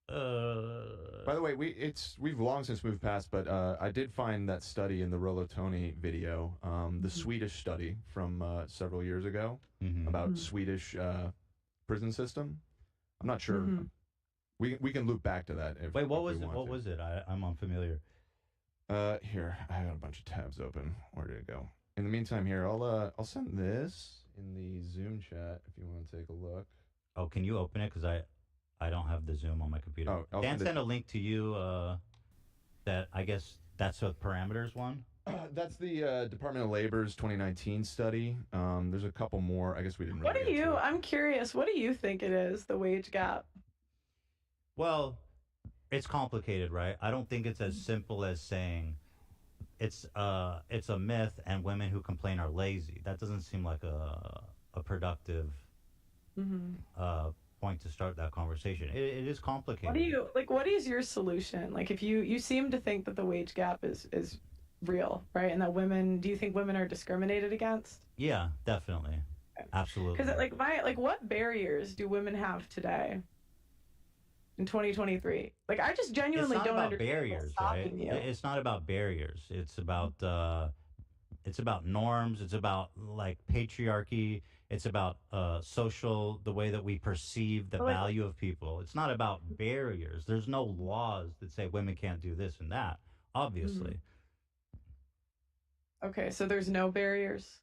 By the way, we've long since moved past, but I did find that study in the Rollo Tony video, the Swedish study from several years ago about Swedish prison system. I'm not sure. We can loop back to that. Wait, what was it? What was it? I'm unfamiliar. Here, I got a bunch of tabs open. Where did it go? In the meantime, here I'll send this in the Zoom chat if you want to take a look. Oh, can you open it? Because I don't have the Zoom on my computer. Oh, Dan sent a link to you. That I guess that's a parameters one. That's the Department of Labor's 2019 study. There's a couple more. I guess we didn't. Really I'm curious. What do you think it is? The wage gap. Well, it's complicated, right? I don't think it's as simple as saying it's a myth and women who complain are lazy. That doesn't seem like a productive point to start that conversation. It is complicated. What is your solution? Like, if you seem to think that the wage gap is real, right? And that do you think women are discriminated against? Yeah, definitely. Absolutely. Because what barriers do women have today in 2023? Like, I just genuinely don't understand barriers, right? You. It's not about barriers. It's about norms. It's about like patriarchy. It's about the way that we perceive the value of people. It's not about barriers. There's no laws that say women can't do this and that, obviously. Okay, so there's no barriers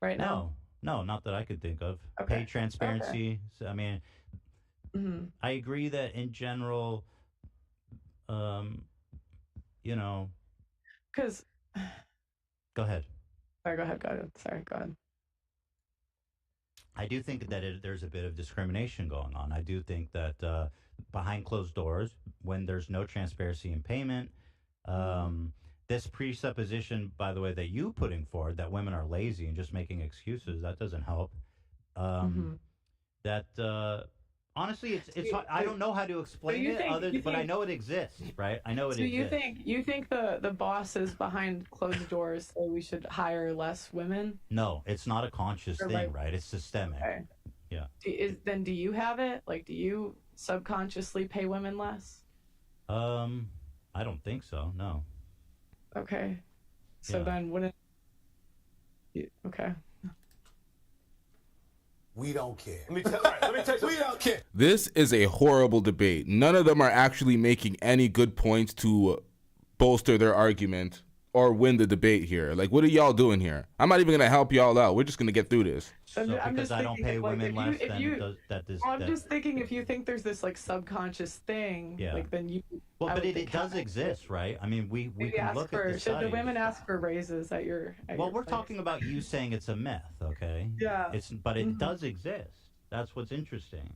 right now? No, not that I could think of. Okay. Pay transparency. Okay. So, I mean, I agree that in general, Because... Go ahead. Sorry, go ahead. Sorry, go ahead. I do think that there's a bit of discrimination going on. I do think that behind closed doors, when there's no transparency in payment, this presupposition, by the way, that you putting forward that women are lazy and just making excuses, that doesn't help. Honestly, it's hard. I don't know how to explain it, but I know it exists, right? I know it exists. So you think the bosses behind closed doors say we should hire less women? No, it's not a conscious thing, right? It's systemic. Okay. Yeah. Then do you have it? Like, do you subconsciously pay women less? I don't think so. No. Okay. So Yeah. then wouldn't... Okay. We don't care. Let me tell you, we don't care. This is a horrible debate. None of them are actually making any good points to bolster their argument or win the debate here. Like, what are y'all doing here? I'm not even going to help y'all out. We're just going to get through this. So because I don't pay women less than I'm just thinking if you think there's this like subconscious thing, Yeah. like then you. Well, I but would it think does exist, right? I mean, we maybe can ask look for, at the should the studies. women ask for raises at your? Well, we're talking about you saying it's a myth, okay? Yeah. But it does exist. That's what's interesting.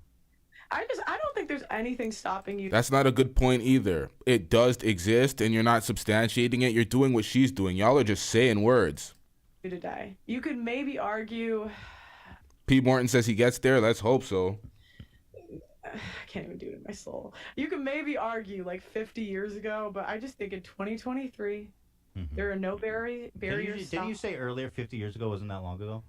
I don't think there's anything stopping you. That's not a good point either. It does exist, and you're not substantiating it. You're doing what she's doing. Y'all are just saying words. Today, you could maybe argue. P. Morton says he gets there. Let's hope so. I can't even do it in my soul. You could maybe argue like 50 years ago, but I just think in 2023, there are no barriers. Didn't you say earlier 50 years ago wasn't that long ago?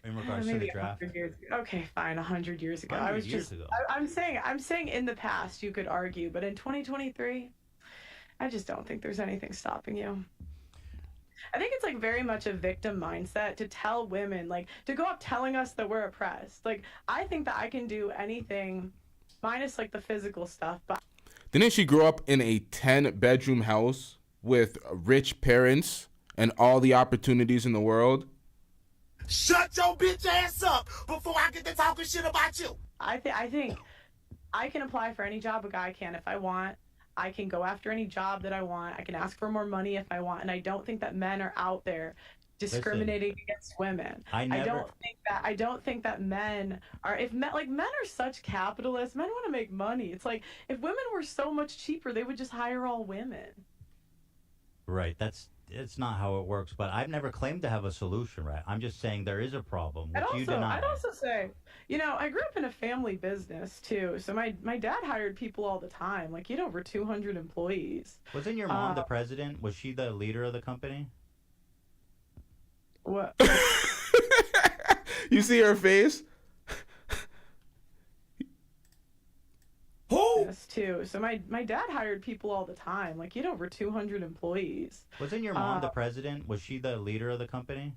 In regards to maybe the draft? 100 years ago. Okay, fine, 100 years ago. 100 I was years just. ago. I'm saying in the past you could argue, but in 2023, I just don't think there's anything stopping you. I think it's like very much a victim mindset to tell women, like, to go up telling us that we're oppressed. Like, I think that I can do anything minus like the physical stuff, but Didn't she grow up in a 10-bedroom house with rich parents and all the opportunities in the world? Shut your bitch ass up before I get to talking shit about you. I think I can apply for any job a guy can if I want. I can go after any job that I want. I can ask for more money if I want. And I don't think that men are out there discriminating against women. I don't think that men are, men are such capitalists. Men want to make money. It's like if women were so much cheaper, they would just hire all women. Right. It's not how it works, but I've never claimed to have a solution, right? I'm just saying there is a problem, which you deny. I'd also say, I grew up in a family business too. So my dad hired people all the time. Like, he had over 200 employees. Wasn't your mom the president? Was she the leader of the company? What? You see her face? Who? Yes, too. So my dad hired people all the time. Like, he had over 200 employees. Wasn't your mom the president? Was she the leader of the company?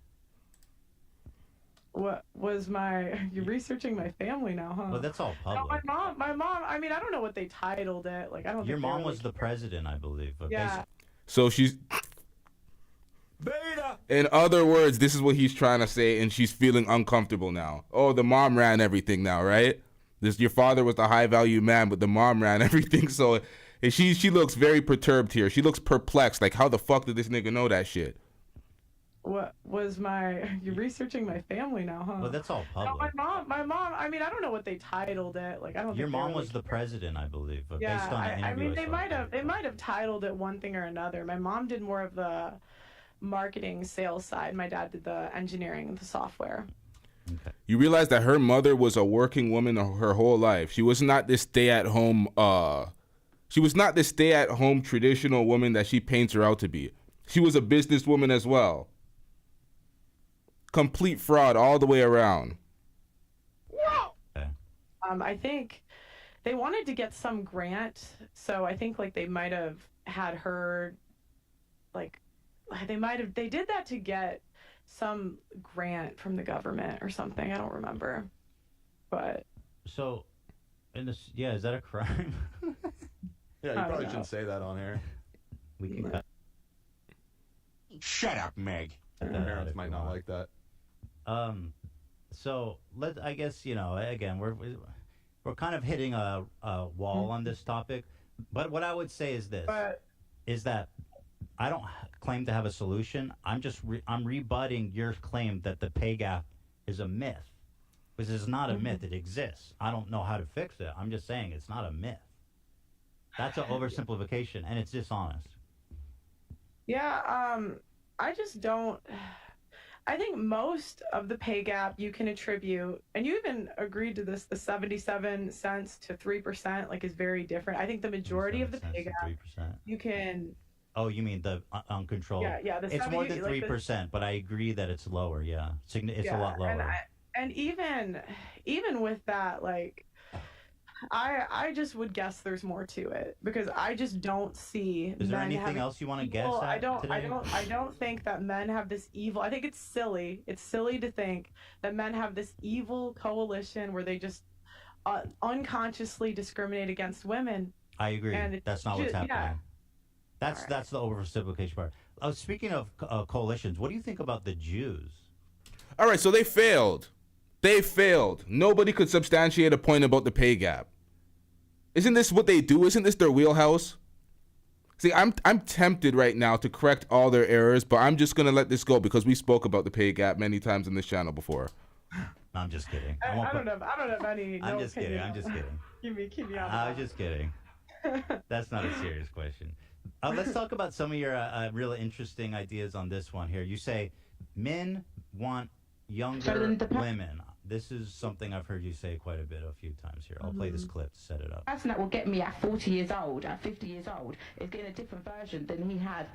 What was you're researching my family now, huh? Well, that's all public. No, my mom, I mean, I don't know what they titled it. Like, I don't Your think mom was the president, I believe. But yeah. So she's... Beta. In other words, this is what he's trying to say, and she's feeling uncomfortable now. Oh, the mom ran everything now, right? Your father was the high-value man, but the mom ran everything. So and she looks very perturbed here. She looks perplexed. Like, how the fuck did this nigga know that shit? What was you're researching my family now, huh? Well, that's all public. No, my mom, I mean, I don't know what they titled it. Like, I don't Your think mom was the president, I believe. But yeah, based on an I interview mean, they might have titled it one thing or another. My mom did more of the marketing sales side. My dad did the engineering and the software. Okay. You realize that her mother was a working woman her whole life. She was not this stay-at-home traditional woman that she paints her out to be. She was a businesswoman as well. Complete fraud all the way around. Okay. I think they wanted to get some grant, so I think like they might have had her, like, they did that to get some grant from the government or something. I don't remember, but so, is that a crime? Yeah, you probably shouldn't say that on air. We can cut. Shut up, Meg. Your parents might not like that. So I guess again we're kind of hitting a wall on this topic, but what I would say is this: is that I don't claim to have a solution. I'm rebutting your claim that the pay gap is a myth, because it's not a myth. It exists. I don't know how to fix it. I'm just saying it's not a myth. That's an oversimplification, and it's dishonest. Yeah, I just don't. I think most of the pay gap you can attribute, and you even agreed to this, the 77 cents to 3%, like, is very different. I think the majority of the pay gap 3%. you can. Oh, you mean the uncontrolled? Yeah. It's more than 3%, but I agree that it's lower. Yeah, it's a lot lower. And even with that, like, I just would guess there's more to it because I just don't see. Is there men anything having else you want to guess evil- at I today? don't think that men have this evil. I think it's silly. It's silly to think that men have this evil coalition where they just unconsciously discriminate against women. I agree. And That's not what's happening. Yeah. That's the oversimplification part. Speaking of coalitions, what do you think about the Jews? All right, so they failed. They failed. Nobody could substantiate a point about the pay gap. Isn't this what they do? Isn't this their wheelhouse? See, I'm tempted right now to correct all their errors, but I'm just gonna let this go because we spoke about the pay gap many times on this channel before. No, I'm just kidding. I don't have any. I'm just kidding. I'm just kidding. Keep me out. I was just kidding. That's not a serious question. Let's talk about some of your really interesting ideas on this one here. You say men want younger women. This is something I've heard you say quite a bit a few times here. I'll play this clip to set it up. The person that will get me at 40 years old, at 50 years old, is getting a different version than he had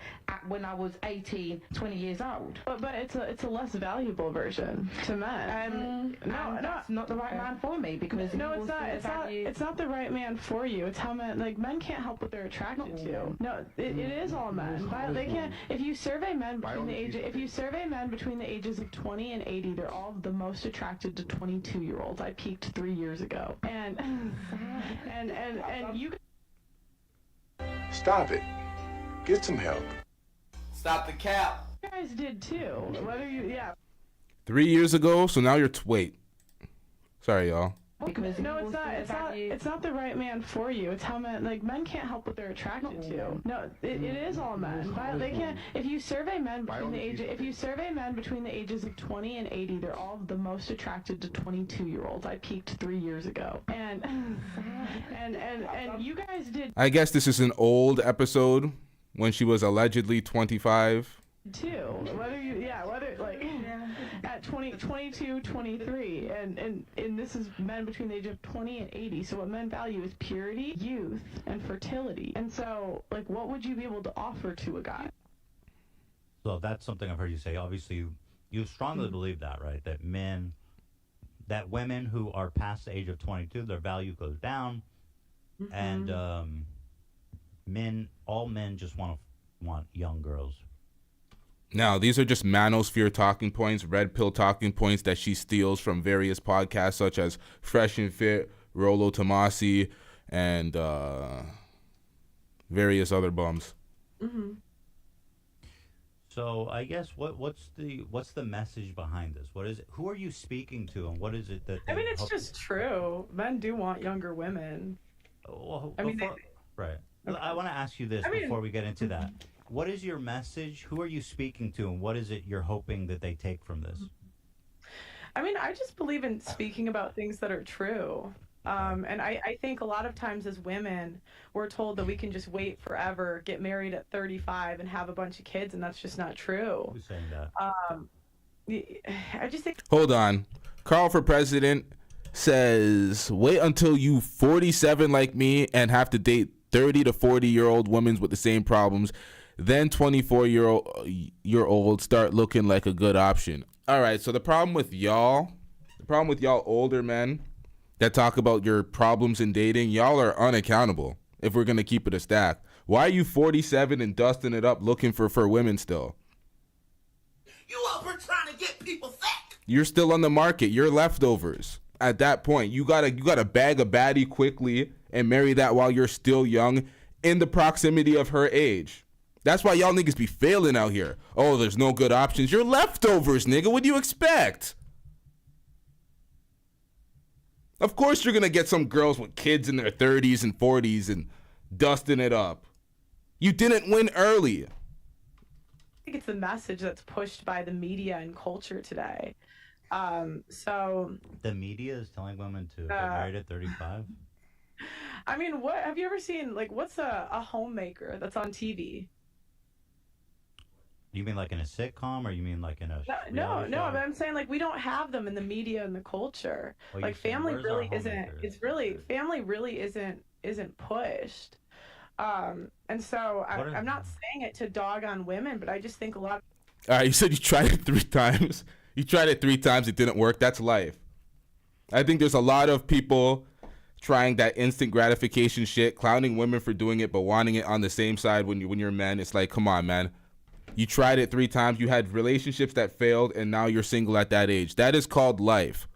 when I was 18, 20 years old. But it's a less valuable version to men. That's not the right man for me because no, it's not. It's not the right man for you. It's how men men can't help what they're attracted to. No, it is all men. They can't. If you survey men between the ages of 20 and 80, they're all the most attracted to 22-year-olds. I peaked 3 years ago, and you. Stop it. Get some help. Stop the cap. You guys did too. Whether you 3 years ago, so now you're wait. Sorry, y'all. No, it's not the right man for you. It's how men can't help what they're attracted to. No, it is all men. They can't. If you survey men between the ages of 20 and 80, they're all the most attracted to 22-year-olds. I peaked 3 years ago, and you guys did I guess this is an old episode when she was allegedly 25. too. At 22, 23, and this is men between the age of 20 and 80. So what men value is purity, youth, and fertility. And so, what would you be able to offer to a guy? So that's something I've heard you say. Obviously, you strongly believe that, right? That women who are past the age of 22, their value goes down, and all men just want young girls. Now, these are just manosphere talking points, red pill talking points that she steals from various podcasts such as Fresh and Fit, Rollo Tomasi, and various other bums. Mm-hmm. So I guess what's the message behind this? What is it? Who are you speaking to, and what is it that? It's just true. Men do want younger women. Well, right. Okay. I want to ask you this before we get into that. What is your message? Who are you speaking to, and what is it you're hoping that they take from this? I just believe in speaking about things that are true. And I think a lot of times as women, we're told that we can just wait forever, get married at 35, and have a bunch of kids, and that's just not true. Who's saying that? I just think... Hold on. Carl for president says, wait until you 47 like me and have to date 30 to 40-year-old women with the same problems. Then 24-year-old start looking like a good option. All right, so the problem with y'all older men that talk about your problems in dating, y'all are unaccountable if we're going to keep it a stack. Why are you 47 and dusting it up looking for women still? You over trying to get people thick. You're still on the market. You're leftovers. At that point, you gotta bag a baddie quickly and marry that while you're still young in the proximity of her age. That's why y'all niggas be failing out here. Oh, there's no good options. You're leftovers, nigga. What do you expect? Of course you're going to get some girls with kids in their 30s and 40s and dusting it up. You didn't win early. I think it's the message that's pushed by the media and culture today. So the media is telling women to get married at 35? What have you ever seen, what's a homemaker that's on TV? You mean like in a sitcom, or you mean like in a no, but I'm saying we don't have them in the media and the culture. Well, family really isn't. Family really isn't pushed. And so I'm not saying it to dog on women, but I just think a lot. All right, you said you tried it 3 times. You tried it 3 times. It didn't work. That's life. I think there's a lot of people trying that instant gratification shit, clowning women for doing it, but wanting it on the same side when you're men. It's like, come on, man. You tried it 3 times. You had relationships that failed, and now you're single at that age. That is called life.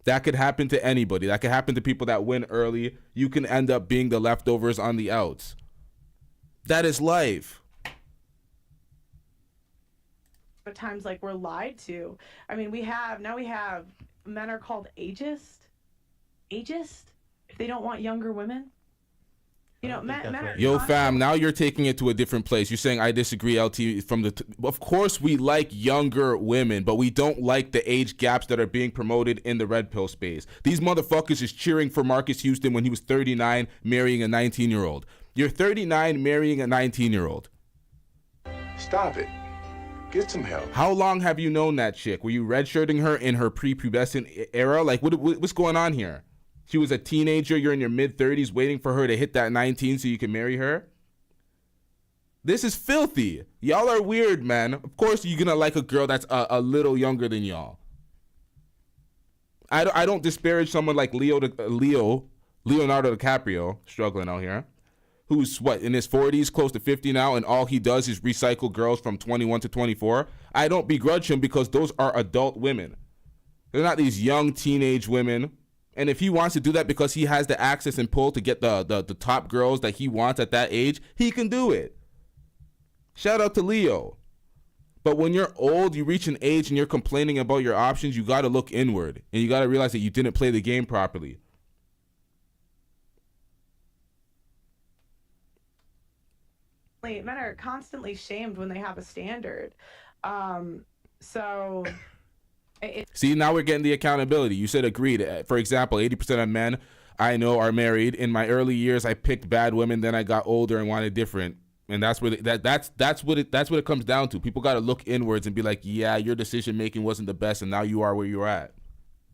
That could happen to anybody. That could happen to people that win early. You can end up being the leftovers on the outs. That is life. At times, like, we're lied to. I mean, we have men are called ageist. Ageist? If they don't want younger women. You know, men are Yo, fam, now you're taking it to a different place. You're saying I disagree, LT. Of course, we like younger women, but we don't like the age gaps that are being promoted in the red pill space. These motherfuckers is cheering for Marcus Houston when he was 39, marrying a 19-year-old. You're 39, marrying a 19-year-old. Stop it. Get some help. How long have you known that chick? Were you redshirting her in her prepubescent era? Like, what's going on here? She was a teenager. You're in your mid-30s waiting for her to hit that 19 so you can marry her? This is filthy. Y'all are weird, man. Of course you're going to like a girl that's a little younger than y'all. I don't disparage someone like Leonardo DiCaprio, struggling out here, who's, in his 40s, close to 50 now, and all he does is recycle girls from 21 to 24. I don't begrudge him because those are adult women. They're not these young teenage women. And if he wants to do that because he has the access and pull to get the top girls that he wants at that age, he can do it. Shout out to Leo. But when you're old, you reach an age and you're complaining about your options, you got to look inward. And you got to realize that you didn't play the game properly. Men are constantly shamed when they have a standard. See, now we're getting the accountability. You said agreed. For example, 80% of men I know are married. In my early years, I picked bad women. Then I got older and wanted different. And that's where that's what it comes down to. People got to look inwards and be like, yeah, your decision making wasn't the best, and now you are where you're at,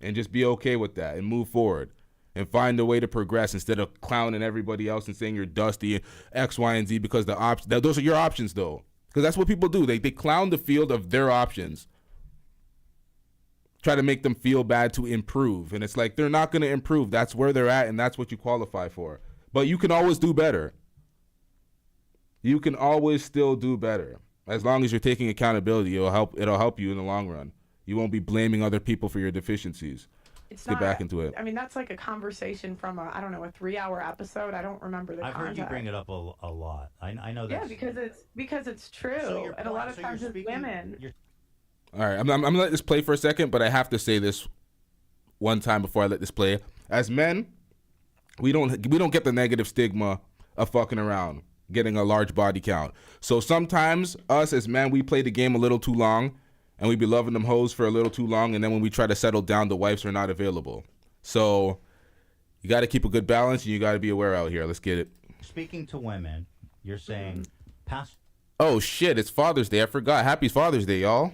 and just be okay with that and move forward and find a way to progress instead of clowning everybody else and saying you're dusty and X, Y, and Z because those are your options though. Because that's what people do. They clown the field of their options. Try to make them feel bad to improve. And it's like, they're not going to improve. That's where they're at, and that's what you qualify for. But you can always do better. You can always still do better. As long as you're taking accountability, it'll help you in the long run. You won't be blaming other people for your deficiencies. Get back into it. I mean, that's like a conversation from a 3-hour episode. I don't remember the context. I've heard you bring it up a lot. I know that. Yeah, because it's true. And a lot of times it's women. All right, I'm going to let this play for a second, but I have to say this one time before I let this play. As men, we don't get the negative stigma of fucking around, getting a large body count. So sometimes us as men, we play the game a little too long, and we be loving them hoes for a little too long, and then when we try to settle down, the wives are not available. So you got to keep a good balance, and you got to be aware out here. Let's get it. Speaking to women, you're saying past. Oh, shit, it's Father's Day. I forgot. Happy Father's Day, y'all.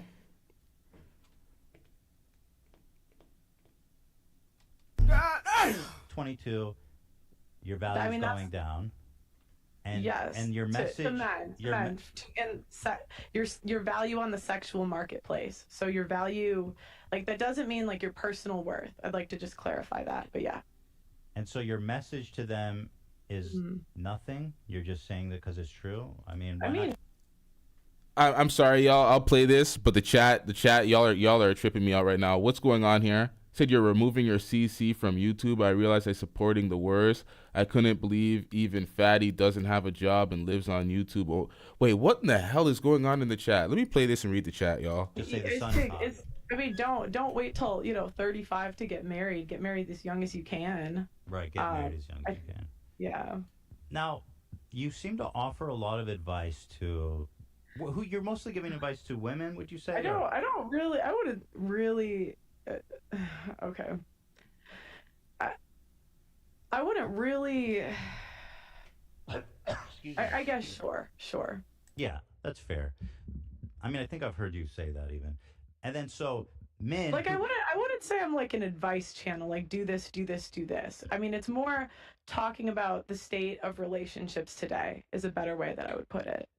22, your value's going down, and yes, and your message, to men, and your value on the sexual marketplace. So your value, like, that doesn't mean like your personal worth. I'd like to just clarify that, but yeah. And so your message to them is nothing. You're just saying that because it's true. I mean, I'm sorry, y'all. I'll play this, but the chat, y'all are tripping me out right now. What's going on here? Said you're removing your CC from YouTube. I realized I'm supporting the worst. I couldn't believe even Fatty doesn't have a job and lives on YouTube. Oh, wait, what in the hell is going on in the chat? Let me play this and read the chat, y'all. Just say the sun. Don't wait till 35 to get married. Get married as young as you can. Right, get married as young as you can. Yeah. Now, you seem to offer a lot of advice to. Who you're mostly giving advice to women? Would you say? I don't really. I wouldn't really. Okay. I wouldn't really. I guess sure. Yeah, that's fair. I mean, I think I've heard you say that even. And then so men. Like, I wouldn't say I'm like an advice channel. Like, do this, do this, do this. I mean, it's more talking about the state of relationships today is a better way that I would put it.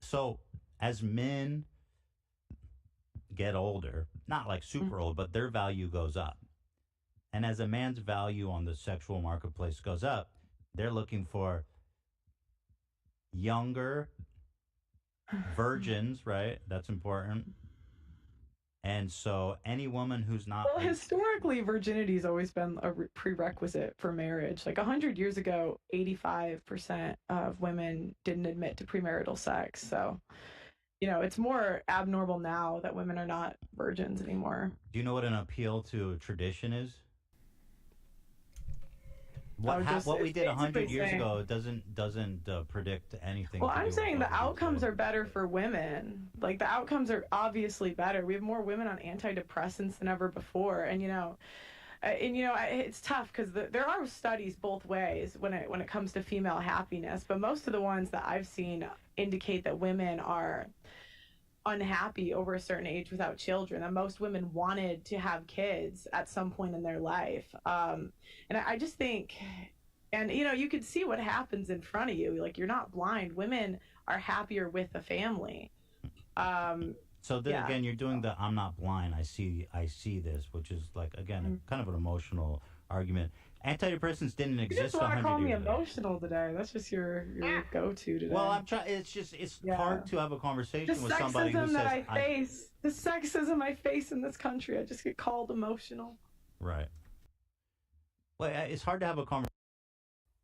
So as men get older, not like super old, but their value goes up. And as a man's value on the sexual marketplace goes up, they're looking for younger virgins, right? That's important. And so any woman who's not... Well, historically, virginity's always been a prerequisite for marriage. Like 100 years ago, 85% of women didn't admit to premarital sex. So, you know, it's more abnormal now that women are not virgins anymore. Do you know what an appeal to tradition is? What we did 100 years ago doesn't predict anything. Well, I'm saying the outcomes are better for women. Like, the outcomes are obviously better. We have more women on antidepressants than ever before, and it's tough because there are studies both ways when it comes to female happiness, but most of the ones that I've seen indicate that women are unhappy over a certain age without children, and most women wanted to have kids at some point in their life. And I just think, and you could see what happens in front of you. Like, you're not blind. Women are happier with a family. So then again, you're doing the I'm not blind, I see this, which is like, again, kind of an emotional argument. Antidepressants didn't exist 100 years ago. You just want to call me emotional today. That's just your go-to today. Well, I'm trying. It's hard to have a conversation with somebody who says the sexism I face in this country. I just get called emotional. Right. Well, it's hard to have a conversation.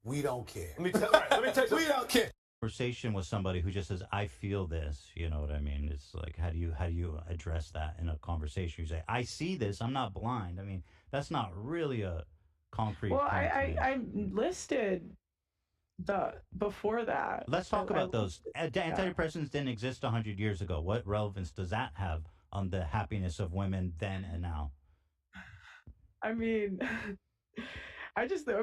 We don't care. Let me tell you, we don't care. Conversation with somebody who just says, "I feel this." You know what I mean? It's like, how do you address that in a conversation? You say, "I see this. I'm not blind." I mean, that's not really a concrete. Well, I listed before that. Let's talk about those. Antidepressants didn't exist 100 years ago. What relevance does that have on the happiness of women then and now? I mean,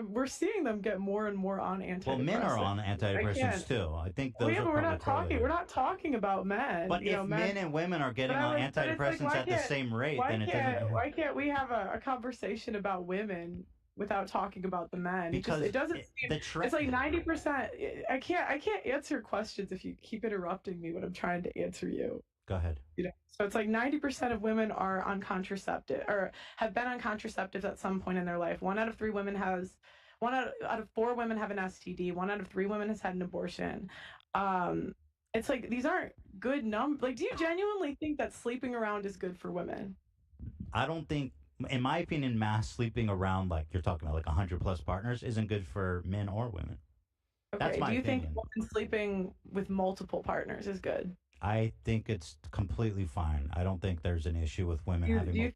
we're seeing them get more and more on antidepressants. Well, men are on antidepressants too. I think those are we're not talking about men. But if men and women are getting on antidepressants at the same rate, then it doesn't. Why can't we have a conversation about women without talking about the men? Because it doesn't. It's like 90%. I can't answer questions if you keep interrupting me when I'm trying to answer you. Go ahead. So it's like 90% of women are on contraceptive or have been on contraceptives at some point in their life. 1 out of 4 women have an STD. 1 out of 3 women has had an abortion. It's like, these aren't good numbers. Like, do you genuinely think that sleeping around is good for women? I don't think, in my opinion, mass sleeping around, like you're talking about, like 100+ partners, isn't good for men or women. Okay. That's my opinion. Do you think women sleeping with multiple partners is good? I think it's completely fine. I don't think there's an issue with women having. Get him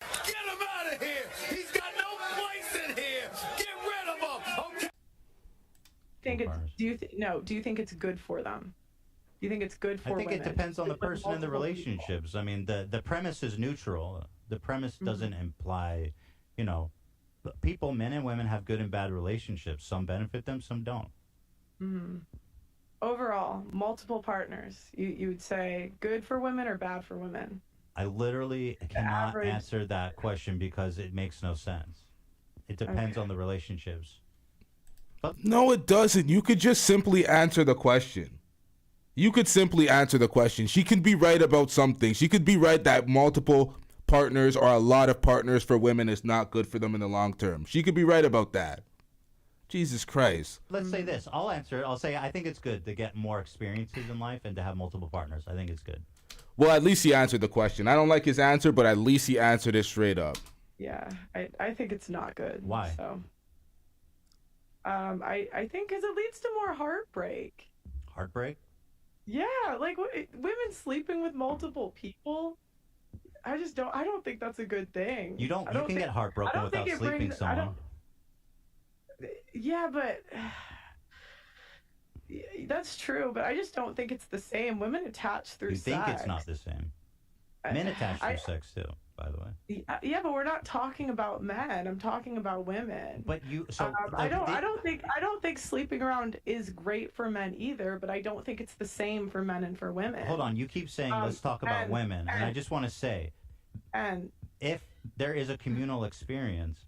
out of here! He's got no place in here. Get rid of him. Okay. Do you think it's good for them? Do you think it's good for women? I think it depends on the person and the relationships. I mean, the premise is neutral. The premise doesn't imply, people, men and women, have good and bad relationships. Some benefit them, some don't. Mm-hmm. Overall, multiple partners, you would say good for women or bad for women? I literally cannot answer that question because it makes no sense. It depends on the relationships. No, it doesn't. You could just simply answer the question. She can be right about something. She could be right that multiple partners or a lot of partners for women is not good for them in the long term. She could be right about that. Jesus Christ. Let's say this. I'll answer it. I'll say I think it's good to get more experiences in life and to have multiple partners. I think it's good. Well, at least he answered the question. I don't like his answer, but at least he answered it straight up. Yeah, I think it's not good. Why? So, I think because it leads to more heartbreak. Heartbreak? Yeah, like women sleeping with multiple people. I don't think that's a good thing. You can get heartbroken without sleeping someone. Yeah, but that's true. But I just don't think it's the same. Women attach through sex. You think it's not the same? Men attach through sex too, by the way. Yeah, but we're not talking about men. I'm talking about women. But I don't think sleeping around is great for men either. But I don't think it's the same for men and for women. Hold on, you keep saying let's talk about women, and I just want to say, if there is a communal experience,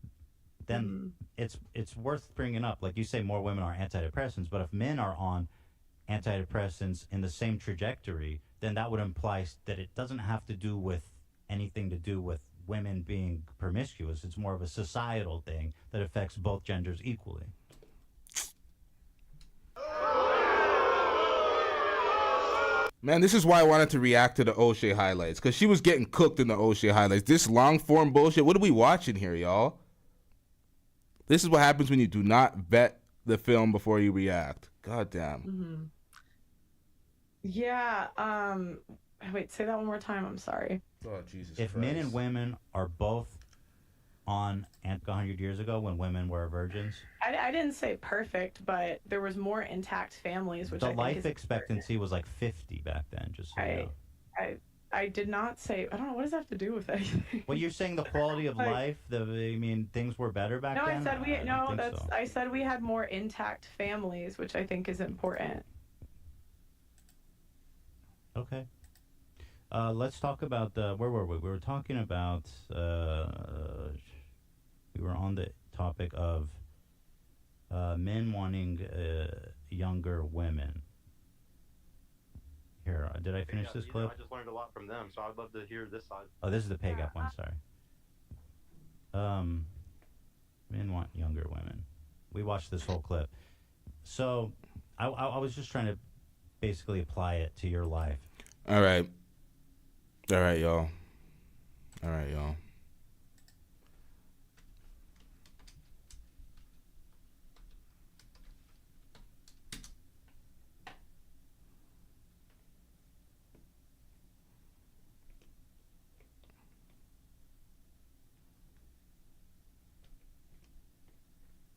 then it's worth bringing up. Like you say, more women are antidepressants, but if men are on antidepressants in the same trajectory, then that would imply that it doesn't have to do with anything to do with women being promiscuous. It's more of a societal thing that affects both genders equally. Man, this is why I wanted to react to the Oshay highlights, because she was getting cooked in the Oshay highlights. This long-form bullshit, what are we watching here, y'all? This is what happens when you do not vet the film before you react. God damn. Mm-hmm. Yeah, wait, say that one more time, I'm sorry. Oh, Jesus If Christ. men and women are both on Antica 100 years ago when women were virgins, I didn't say perfect, but there was more intact families, which the I think life is expectancy was like 50 back then, just so you know. I did not say, I don't know, what does that have to do with anything? Well, you're saying the quality of life, things were better back No, then? I said so. I said we had more intact families, which I think is important. Okay. Let's talk about where were we? We were talking about we were on the topic of men wanting younger women. Here, did I finish this clip? I just learned a lot from them, so I'd love to hear this side. Oh, this is the pay gap one. Sorry. Men want younger women. We watched this whole clip, so I was just trying to basically apply it to your life. All right, y'all.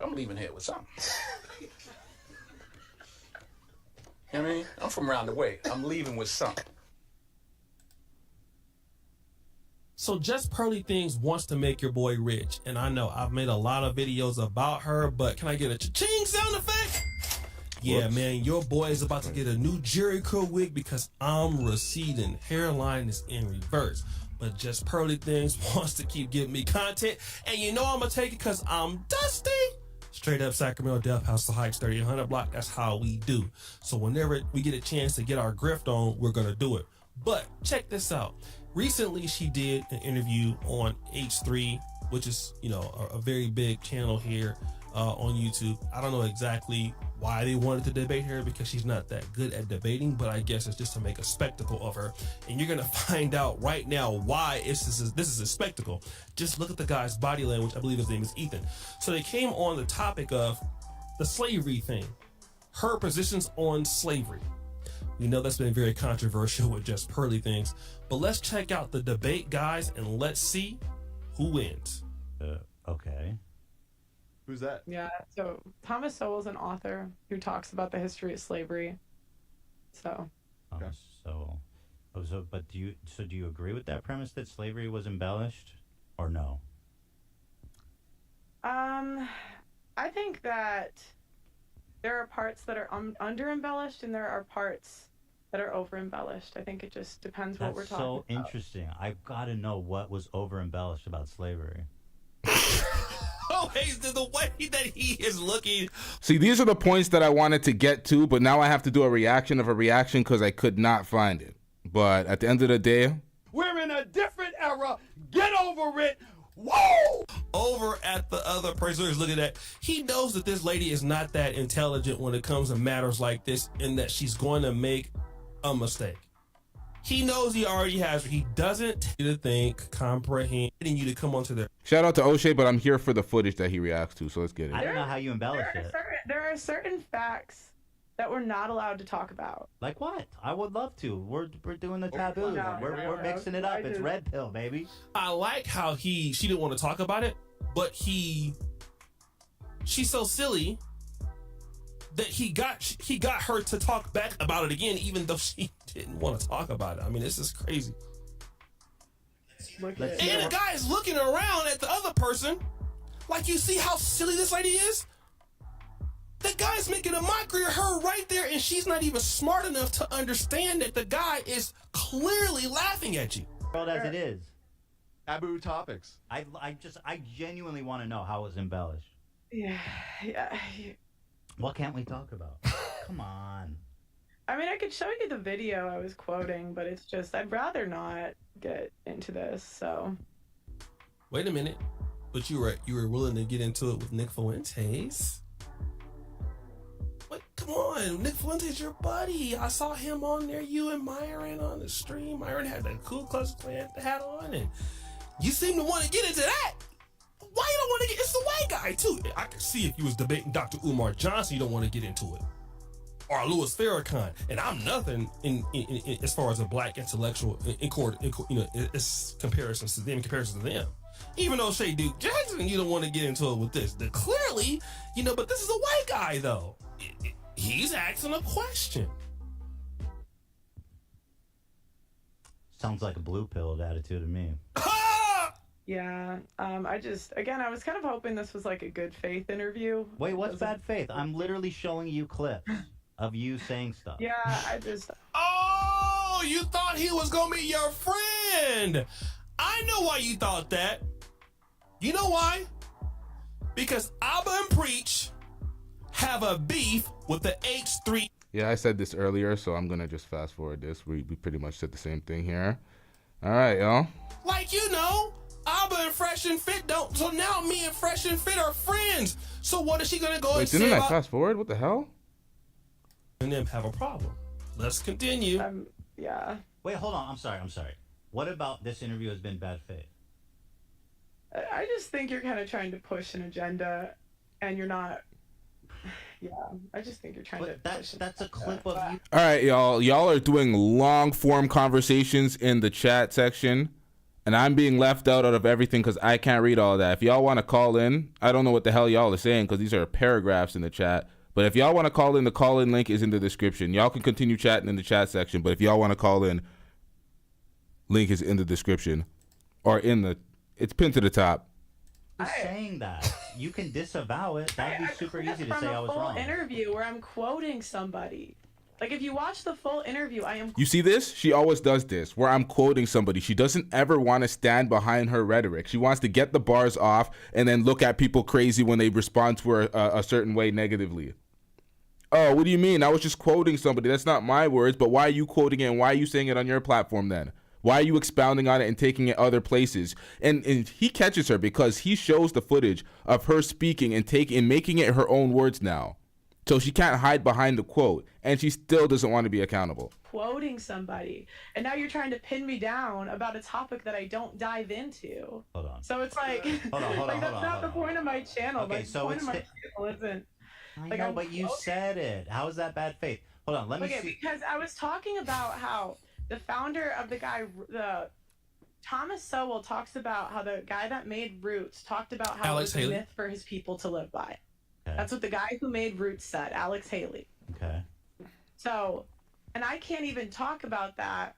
I'm leaving here with something. You know what I mean? I'm from around the way. I'm leaving with something. So Just Pearly Things wants to make your boy rich. And I know I've made a lot of videos about her, but can I get a cha-ching sound effect? Yeah, Whoops. man, your boy is about to get a new Jerry curl wig because I'm receding. Hairline is in reverse. But Just Pearly Things wants to keep giving me content. And you know I'm going to take it because I'm dusty. Straight up Sacramento Death House, the Heights 3800 block. That's how we do. So whenever we get a chance to get our grift on, we're going to do it. But check this out. Recently, she did an interview on H3, which is, a very big channel here on YouTube. I don't know exactly why they wanted to debate her because she's not that good at debating, but I guess it's just to make a spectacle of her. And you're going to find out right now why this is a spectacle. Just look at the guy's body language. I believe his name is Ethan. So they came on the topic of the slavery thing, her positions on slavery. We know that's been very controversial with Just Pearly Things, but let's check out the debate, guys, and let's see who wins. Okay. Who's that? Yeah, so Thomas Sowell's an author who talks about the history of slavery. So. Thomas Sowell. Oh, do you agree with that premise that slavery was embellished, or no? I think that there are parts that are under embellished and there are parts that are over embellished. I think it just depends what we're talking about. That's so interesting. I've got to know what was over embellished about slavery. Oh, hey, the way that he is looking. See, these are the points that I wanted to get to, but now I have to do a reaction of a reaction because I could not find it. But at the end of the day, We're in a different era. Get over it. Whoa! Over at the other person who's looking at, he knows that this lady is not that intelligent when it comes to matters like this and that she's going to make a mistake. He knows he already has. He doesn't take you to think, comprehend, getting you to come onto there. shout out to Oshay, but I'm here for the footage that he reacts to, so let's get it. I don't know how you embellish There it. there are certain facts that we're not allowed to talk about. Like what? I would love to. We're doing the taboos. No, We're mixing it up. It's red pill, baby. I like how she didn't want to talk about it, but she's so silly that he got her to talk back about it again, even though she didn't want to talk about it. I mean, this is crazy. And the guy is looking around at the other person like, you see how silly this lady is? The guy's making a mockery of her right there, and she's not even smart enough to understand that the guy is clearly laughing at you. World as it is. Taboo topics. I genuinely want to know how it was embellished. Yeah. What can't we talk about? Come on. I mean, I could show you the video I was quoting, but it's just, I'd rather not get into this, so. Wait a minute. But you were willing to get into it with Nick Fuentes. What? Come on, Nick Fuentes, your buddy. I saw him on there. You and Myron on the stream. Myron had that cool Klux Klan hat on, and you seem to want to get into that. Why you don't want to get? It's the white guy too. I can see if you was debating Dr. Umar Johnson, you don't want to get into it, or Louis Farrakhan. And I'm nothing in as far as a black intellectual in comparison to them. Even though Shay Duke Jackson, you don't want to get into it with this. Clearly, but this is a white guy though. He's asking a question. Sounds like a blue pilled attitude to me. Yeah. I was kind of hoping this was like a good faith interview. Wait, what's bad faith? I'm literally showing you clips of you saying stuff. Yeah, Oh, you thought he was gonna be your friend. I know why you thought that. You know why? Because Abba and Preach have a beef with the H3. Yeah, I said this earlier, so I'm gonna just fast forward this. We pretty much said the same thing here. All right, y'all. Like Abba and Fresh and Fit don't. So now me and Fresh and Fit are friends. So what is she gonna go and say didn't I about? fast forward? What the hell? And them have a problem. Let's continue. Yeah. Wait, hold on. I'm sorry. What about this interview has been bad faith? I just think you're kind of trying to push an agenda, and you're not. Yeah, I just think you're trying to. That's a clip of you. All right, y'all. Y'all are doing long form conversations in the chat section, and I'm being left out of everything because I can't read all that. If y'all want to call in, I don't know what the hell y'all are saying because these are paragraphs in the chat. But if y'all want to call in, the call-in link is in the description. Y'all can continue chatting in the chat section. But if y'all want to call in, link is in the description, or it's pinned to the top. I'm saying that you can disavow it. That'd be super easy to say I was wrong. From a full interview where I'm quoting somebody. Like if you watch the full interview, I am. You see this? She always does this, where I'm quoting somebody. She doesn't ever want to stand behind her rhetoric. She wants to get the bars off and then look at people crazy when they respond to her a certain way negatively. Oh, what do you mean? I was just quoting somebody. That's not my words, but why are you quoting it and why are you saying it on your platform then? Why are you expounding on it and taking it other places? And he catches her because he shows the footage of her speaking and making it her own words now. So she can't hide behind the quote, and she still doesn't want to be accountable. Quoting somebody, and now you're trying to pin me down about a topic that I don't dive into. Hold on. So it's like, that's not the point of my channel. Okay, so the point of my channel isn't. I know, but you said it. How is that bad faith? Hold on, let me see. Okay, because I was talking about how the founder of Thomas Sowell talks about how the guy that made Roots talked about how Alex it was Haley. a myth for his people to live by. Okay. That's what the guy who made Roots said, Alex Haley. Okay. So, and I can't even talk about that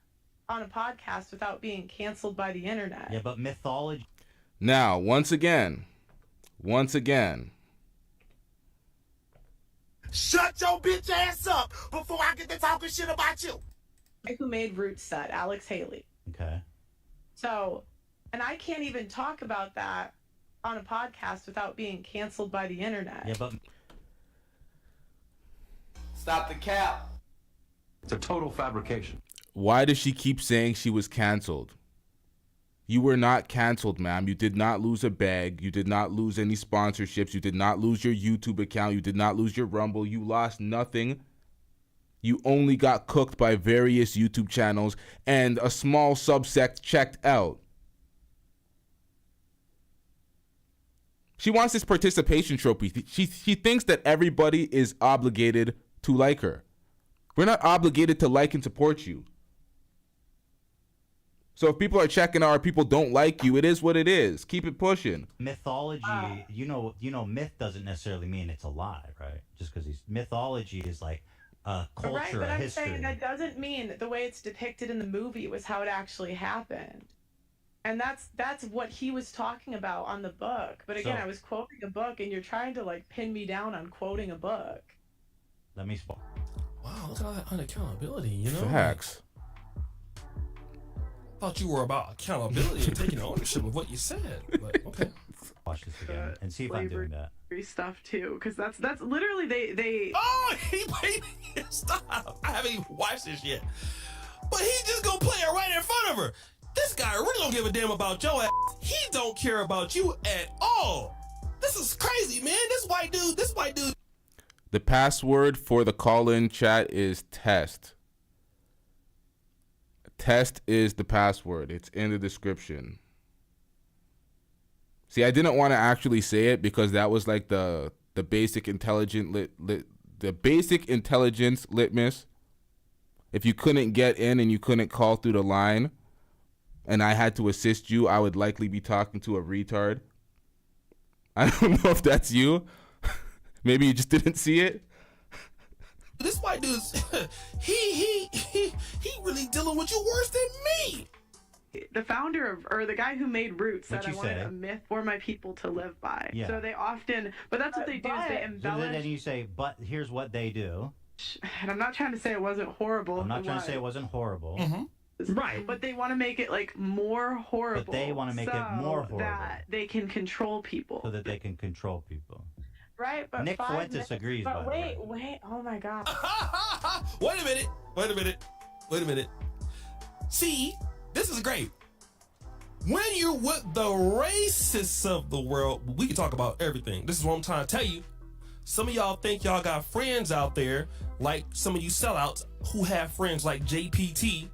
on a podcast without being canceled by the internet. Yeah, but mythology. Now, once again. Shut your bitch ass up before I get to talking shit about you. Who made Roots said, Alex Haley. Okay. So, and I can't even talk about that on a podcast without being canceled by the internet. Yeah, but Stop the cap. It's a total fabrication. Why does she keep saying she was canceled? You were not canceled, ma'am. You did not lose a bag. You did not lose any sponsorships. You did not lose your YouTube account. You did not lose your Rumble. You lost nothing. You only got cooked by various YouTube channels and a small subsect checked out. She wants this participation trophy. She thinks that everybody is obligated to like her. We're not obligated to like and support you. So if people are checking out or people don't like you, it is what it is. Keep it pushing. mythology, you know, myth doesn't necessarily mean it's a lie, right? Just because mythology is like a culture, right, but a I'm history. saying that doesn't mean the way it's depicted in the movie was how it actually happened. And that's what he was talking about on the book. But again, So- I was quoting a book, and you're trying to like pin me down on quoting a book. Let me spot. Wow, look at all that unaccountability, you know? Facts. Thought you were about accountability and taking ownership of what you said, but okay. Watch this again and see if I'm doing that. Stuff too, because that's literally they. Oh, he stop! I haven't even watched this yet, but he just gonna play it right in front of her. This guy really don't give a damn about your ass. He don't care about you at all. This is crazy, man. This white dude. The password for the call-in chat is test. Test is the password. It's in the description. See, I didn't want to actually say it because that was like the basic the basic intelligence litmus. If you couldn't get in and you couldn't call through the line, and I had to assist you, I would likely be talking to a retard. I don't know if that's you. Maybe you just didn't see it. This white dude's he really dealing with you worse than me. The founder of, or the guy who made Roots said What'd I you wanted say? a myth for my people to live by. Yeah. So they often, but that's what they do is they So embellish. then you say, but here's what they do. And I'm not trying to say it wasn't horrible. I'm not trying to say it wasn't horrible. Right. But they want to make it like more horrible. But they want to make it more horrible. That they can control people. So that they can control people. Right, but Nick 5 Fuentes minutes, agrees, But by the way. wait, oh my god. Wait a minute. See, this is great. When you're with the racists of the world, we can talk about everything. This is what I'm trying to tell you. Some of y'all think y'all got friends out there, like some of you sellouts who have friends like JPT.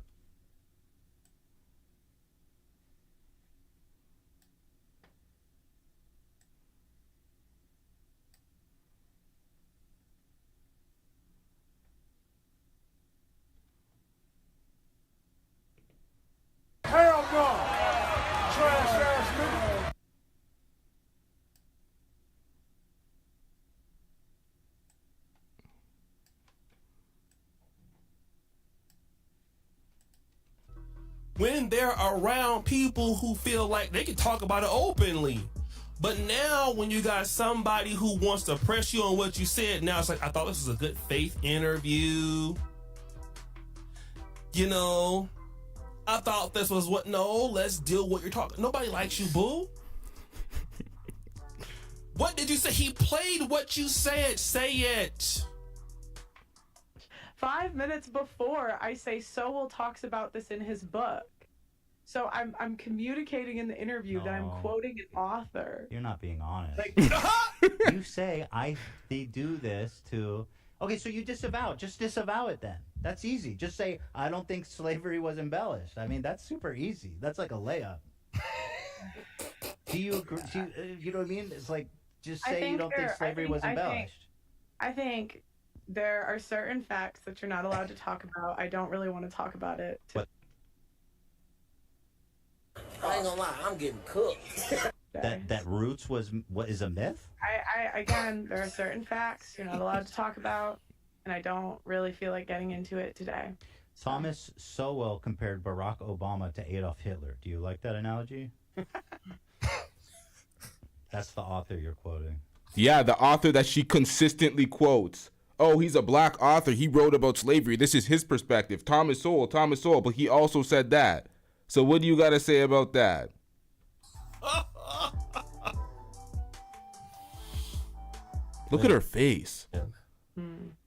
Hell no! Trash ass nigga. When they're around people who feel like they can talk about it openly. But now when you got somebody who wants to press you on what you said, now it's like, I thought this was a good faith interview. You know, I thought this was let's deal with what you're talking. Nobody likes you, boo. What did you say? He played what you said. Say it. 5 minutes before I say Sowell talks about this in his book. So I'm communicating in the interview that I'm quoting an author. You're not being honest. Like, you say they do this to. Okay, so you disavow. Just disavow it then. That's easy. Just say I don't think slavery was embellished. I mean, that's super easy. That's like a layup. Do you agree? You know what I mean? It's like just say you don't think slavery was embellished. I think there are certain facts that you're not allowed to talk about. I don't really want to talk about it. I ain't gonna lie, I'm getting cooked. That Roots was what is a myth? I again, there are certain facts you're not allowed to talk about, and I don't really feel like getting into it today. Thomas Sowell compared Barack Obama to Adolf Hitler. Do you like that analogy? That's the author you're quoting. Yeah, the author that she consistently quotes. Oh, he's a black author. He wrote about slavery. This is his perspective. Thomas Sowell. But he also said that. So what do you got to say about that? Look at her face. Yeah.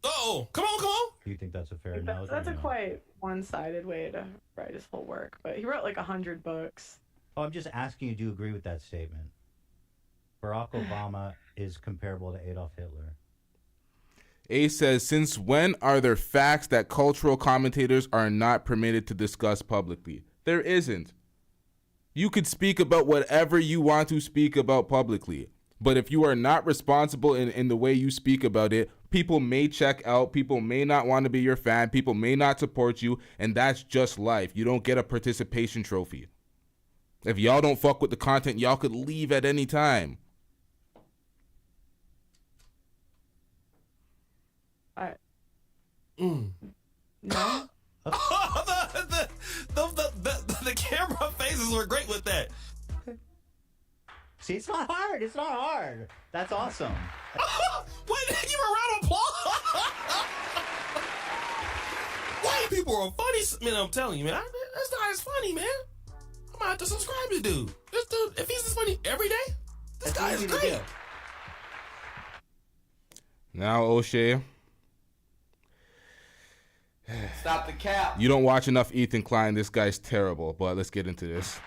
Oh, come on. Do you think that's a fair analogy? That's a quite one-sided way to write his whole work, but he wrote like 100 books. Oh, I'm just asking you, do you agree with that statement? Barack Obama is comparable to Adolf Hitler. A says, since when are there facts that cultural commentators are not permitted to discuss publicly? There isn't. You could speak about whatever you want to speak about publicly. But if you are not responsible in the way you speak about it, people may check out, people may not want to be your fan, people may not support you, and that's just life. You don't get a participation trophy. If y'all don't fuck with the content, y'all could leave at any time. No. The camera faces were great with that. See, it's not hard. It's not hard. That's awesome. Wait, give a round of applause. White people are funny. Man, I'm telling you, man. This guy is funny, man. I'm gonna have to subscribe to dude. This dude, if he's this funny every day, this guy is great. Now, Oshay. Stop the cap. You don't watch enough Ethan Klein. This guy's terrible. But let's get into this.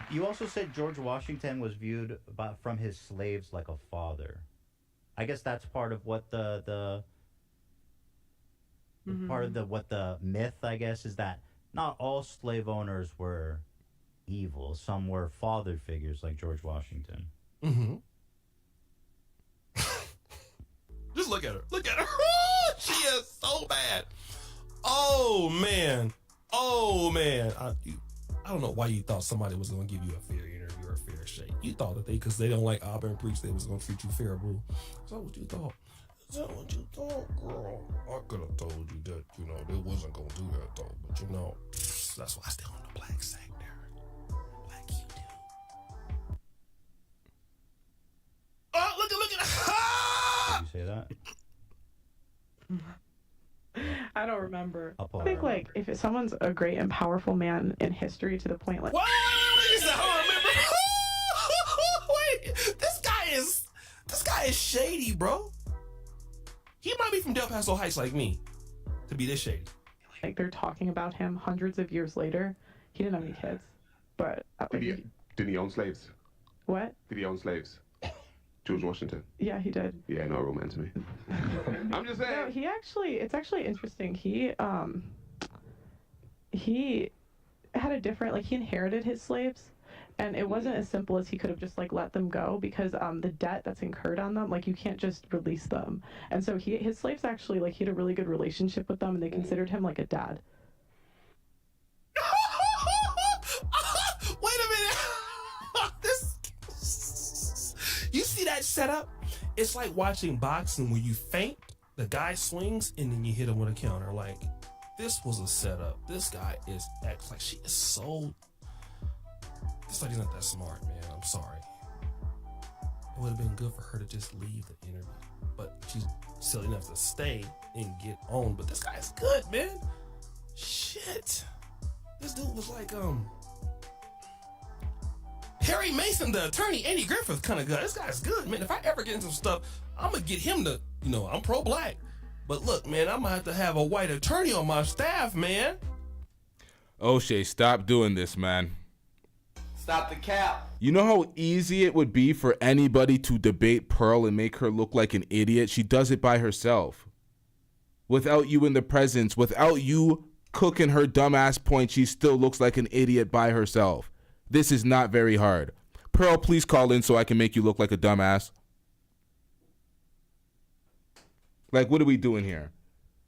You also said George Washington was viewed from his slaves like a father. I guess that's part of what the part of what the myth, I guess, is that not all slave owners were evil. Some were father figures like George Washington. Mm-hmm. Just look at her. Look at her. She is so bad. Oh, man. Oh, man. I don't know why you thought somebody was going to give you a fair interview or a fair shake. You thought that because they don't like Auburn Preach, they was going to treat you fair, boo. Is that what you thought? Is that what you thought, girl? I could have told you that, they wasn't going to do that, though. But, that's why I stay on the black sector. Like you do. Oh, look at Did you say that? I don't remember. I think like if someone's a great and powerful man in history to the point like. Wait, I remember. Wait, this guy is shady, bro. He might be from Del Paso Heights like me to be this shady. Like they're talking about him hundreds of years later. He didn't have any kids, but Did he own slaves? What? Did he own slaves? George Washington. Yeah, he did. Yeah, no romance to me. I'm just saying. No, it's actually interesting. He had a different, like he inherited his slaves, and it wasn't as simple as he could have just like let them go because the debt that's incurred on them, like you can't just release them. And so his slaves actually he had a really good relationship with them, and they considered him like a dad. Wait a minute. You see that setup? It's like watching boxing where you feint, the guy swings, and then you hit him with a counter. Like, this was a setup. This guy is she is so. This lady's not that smart, man. I'm sorry. It would have been good for her to just leave the interview, but she's silly enough to stay and get on. But this guy's good, man. Shit. This dude was like Harry Mason, the attorney, Andy Griffith kind of good. This guy's good, man. If I ever get into some stuff, I'm going to get him to, I'm pro-black. But look, man, I'm going to have a white attorney on my staff, man. Oshay, stop doing this, man. Stop the cap. You know how easy it would be for anybody to debate Pearl and make her look like an idiot? She does it by herself. Without you in the presence, without you cooking her dumbass point, she still looks like an idiot by herself. This is not very hard. Pearl, please call in so I can make you look like a dumbass. Like, what are we doing here?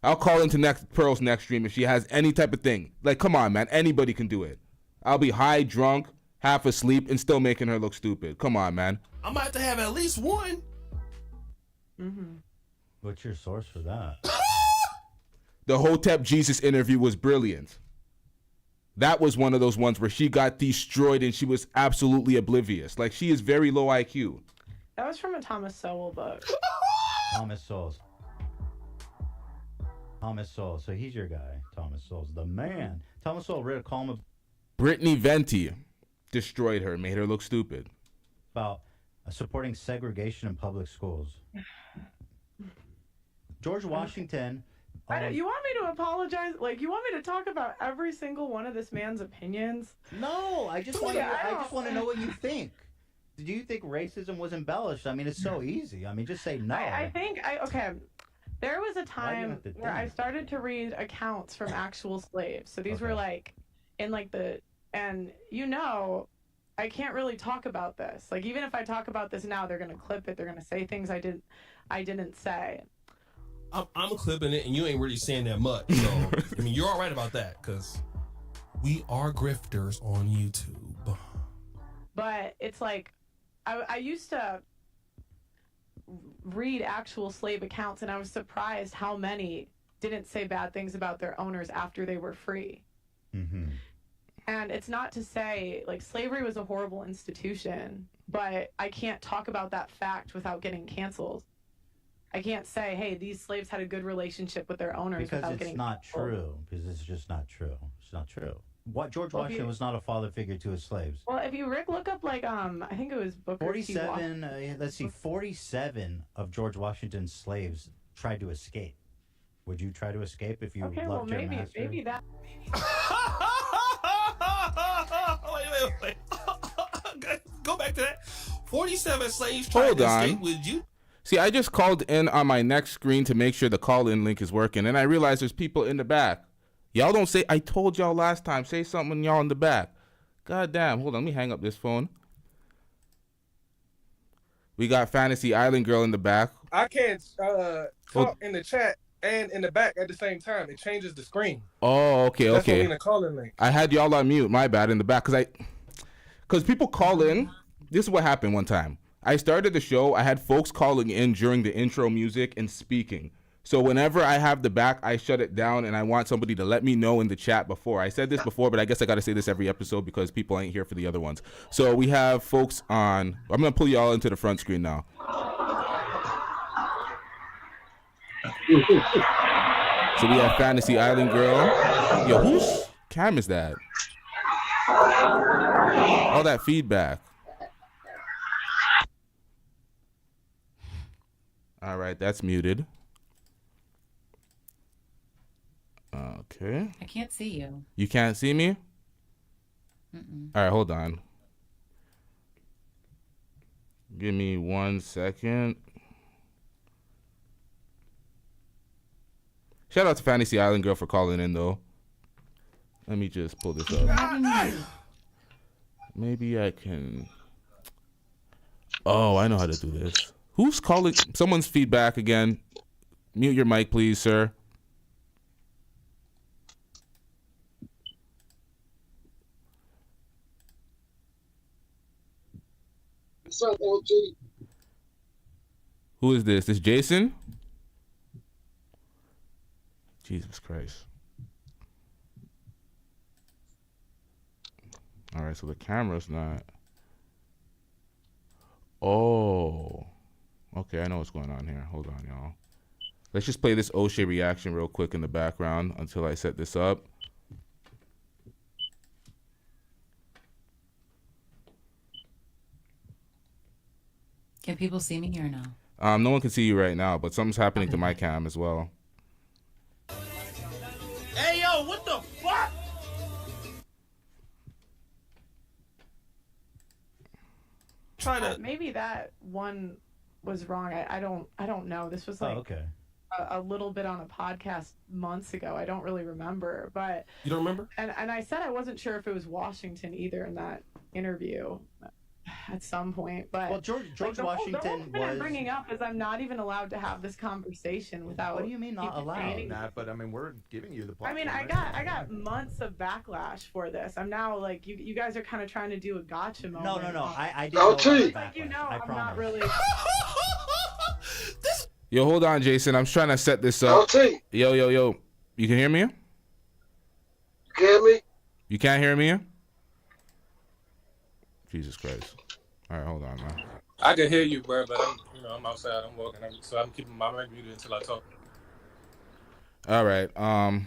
I'll call into Pearl's next stream if she has any type of thing. Like, come on, man. Anybody can do it. I'll be high, drunk, half asleep, and still making her look stupid. Come on, man. I'm about to have at least one. Mm-hmm. What's your source for that? The Hotep Jesus interview was brilliant. That was one of those ones where she got destroyed and she was absolutely oblivious. Like, she is very low IQ. That was from a Thomas Sowell book. Thomas Sowell. So he's your guy. Thomas Sowell's the man. Thomas Sowell read a column Brittany Venti destroyed her, made her look stupid. About supporting segregation in public schools. George Washington. You want me to apologize? Like, you want me to talk about every single one of this man's opinions? No, I just want to know what you think. Do you think racism was embellished? I mean, it's so easy. I mean, just say no. I think there was a time where I started to read accounts from actual slaves. So these were like in like and I can't really talk about this. Like, even if I talk about this now, they're going to clip it. They're going to say things I didn't say. I'm clipping it, and you ain't really saying that much. So, I mean, you're all right about that, because we are grifters on YouTube. But it's like, I used to read actual slave accounts, and I was surprised how many didn't say bad things about their owners after they were free. Mm-hmm. And it's not to say, like, slavery was a horrible institution, but I can't talk about that fact without getting canceled. I can't say, hey, these slaves had a good relationship with their owners without getting canceled. Because it's not true. Because it's just not true. It's not true. George Washington was not a father figure to his slaves. Well, if you look up, like, I think it was Booker 47, let's see, 47 of George Washington's slaves tried to escape Would you try to escape if you Okay, well, loved your master? maybe that. Wait. Go back to that. 47 slaves tried Hold to on. escape. Would you? See, I just called in on my next screen to make sure the call-in link is working, and I realized there's people in the back. Y'all don't say, I told y'all last time, say something when y'all in the back. God damn, hold on, let me hang up this phone. We got Fantasy Island Girl in the back. I can't talk in the chat and in the back at the same time. It changes the screen. Oh, okay. That's what in the calling link. I had y'all on mute, my bad, in the back, because people call in. This is what happened one time. I started the show, I had folks calling in during the intro music and speaking. So whenever I have the back, I shut it down, and I want somebody to let me know in the chat before. I said this before, but I guess I got to say this every episode because people ain't here for the other ones. So we have folks on. I'm going to pull you all into the front screen now. So we have Fantasy Island Girl. Yo, whose cam is that? All that feedback. All right, that's muted. Okay. I can't see you. You can't see me? Mm-mm. All right, hold on. Give me 1 second. Shout out to Fantasy Island Girl for calling in, though. Let me just pull this up. Maybe I can... Oh, I know how to do this. Who's calling? Someone's feedback again. Mute your mic, please, sir. What's up, LG? Who is this? This Jason? Jesus Christ. All right, so the camera's not. Oh. Okay, I know what's going on here. Hold on, y'all. Let's just play this Oshay reaction real quick in the background until I set this up. Can people see me or no? No one can see you right now, but something's happening to my cam as well. Hey, yo, what the fuck? Try to. Maybe that one was wrong. I don't know. This was like okay. a little bit on a podcast months ago. I don't really remember, but you don't remember? And I said I wasn't sure if it was Washington either in that interview at some point. But well, George the Washington whole thing was I'm bringing up is I'm not even allowed to have this conversation without. What do you mean not allowed? Nah, but I mean we're giving you the platform. I mean, I got months of backlash for this. I'm now like you guys are kind of trying to do a gotcha moment. No. I didn't know about the like you backlash. know, I I'm promise. not really. Yo, hold on, Jason. I'm trying to set this up. LT. Yo. You can hear me? You can hear me? You can't hear me? Jesus Christ. All right, hold on, man. I can hear you, bro, but I'm outside. I'm walking, so I'm keeping my mic muted until I talk. All right. I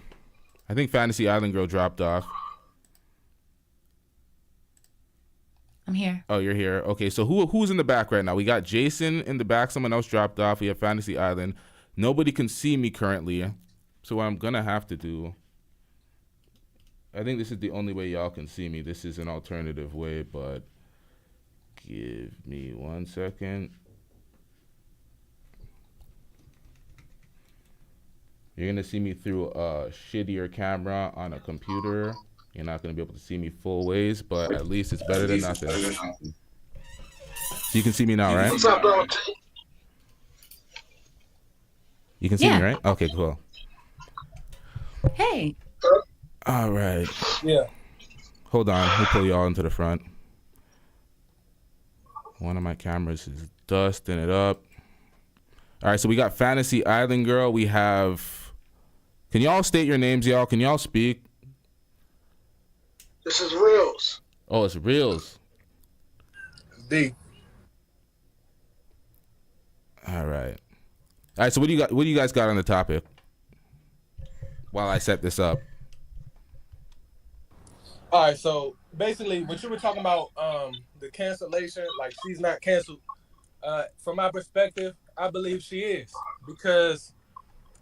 think Fantasy Island Girl dropped off. I'm here. Oh, you're here. Okay, so who's in the back right now? We got Jason in the back. Someone else dropped off. We have Fantasy Island. Nobody can see me currently. So what I'm going to have to do, I think this is the only way y'all can see me. This is an alternative way, but give me 1 second. You're going to see me through a shittier camera on a computer. You're not going to be able to see me full ways, but at least it's better than nothing. So you can see me now, right? What's up, bro? You can see me, right? Okay, cool. Hey. All right. Yeah. Hold on. We'll pull you all into the front. One of my cameras is dusting it up. All right, so we got Fantasy Island Girl. We have... Can y'all state your names, y'all? Can y'all speak? This is Reels. Oh, it's Reels. D. All right. All right, so what do you guys got on the topic while I set this up? All right, so basically what you were talking about, the cancellation, like she's not canceled. From my perspective, I believe she is, because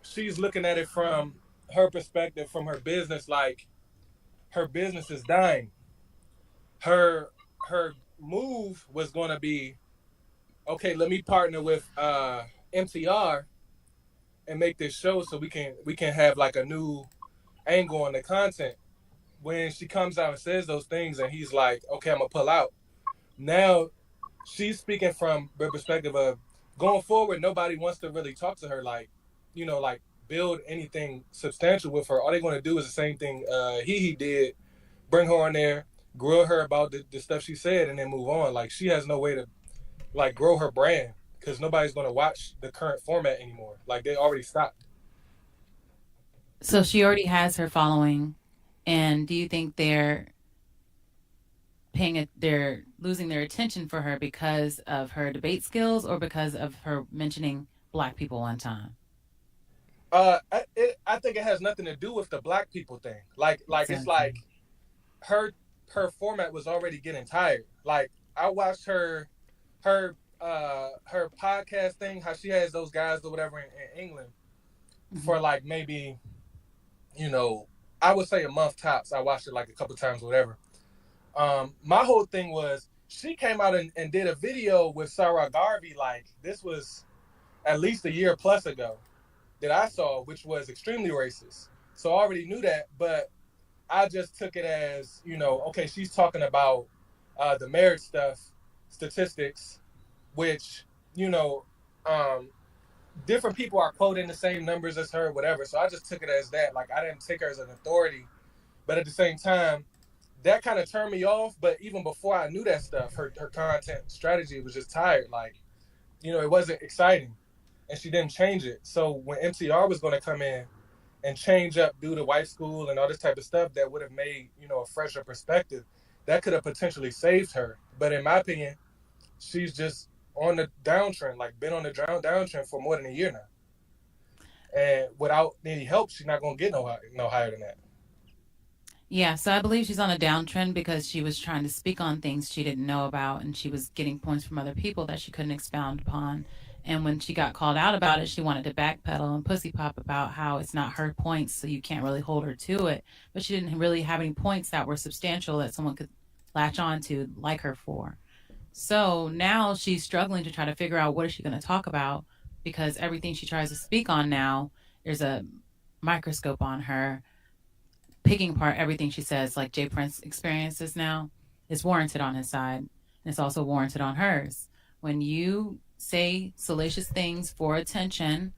she's looking at it from her perspective, from her business, like her business is dying. Her move was going to be, okay, let me partner with MTR and make this show so we can have like a new angle on the content. When she comes out and says those things and he's like, okay, I'm gonna pull out. Now she's speaking from the perspective of going forward, nobody wants to really talk to her, like, you know, like build anything substantial with her. All they're gonna do is the same thing he did, bring her on there, grill her about the stuff she said, and then move on. Like, she has no way to like grow her brand because nobody's gonna watch the current format anymore. Like, they already stopped. So she already has her following, and do you think they're losing their attention for her because of her debate skills or because of her mentioning black people one time? I think it has nothing to do with the black people thing. Like exactly. It's like her format was already getting tired. Like, I watched her podcast thing, how she has those guys or whatever in England for like maybe, you know, I would say a month tops. I watched it like a couple times or whatever. My whole thing was she came out and did a video with Sarah Garvey, like this was at least a year plus ago that I saw, which was extremely racist. So I already knew that, but I just took it as, you know, okay, she's talking about the marriage stuff, statistics, which, you know, different people are quoting the same numbers as her, whatever. So I just took it as that. Like, I didn't take her as an authority, but at the same time, that kind of turned me off. But even before I knew that stuff, her content strategy was just tired. Like, you know, it wasn't exciting, and she didn't change it. So when MTR was going to come in and change up, do the white school and all this type of stuff, that would have made, you know, a fresher perspective. That could have potentially saved her. But in my opinion, she's just on the downtrend, like been on the downtrend for more than a year now. And without any help, she's not going to get no higher than that. Yeah, so I believe she's on a downtrend because she was trying to speak on things she didn't know about, and she was getting points from other people that she couldn't expound upon. And when she got called out about it, she wanted to backpedal and pussy pop about how it's not her points, so you can't really hold her to it. But she didn't really have any points that were substantial that someone could latch on to, like her for. So now she's struggling to try to figure out what is she going to talk about, because everything she tries to speak on now, there's a microscope on her, picking apart everything she says, like Jay Prince experiences now, is warranted on his side. And it's also warranted on hers. When you say salacious things for attention,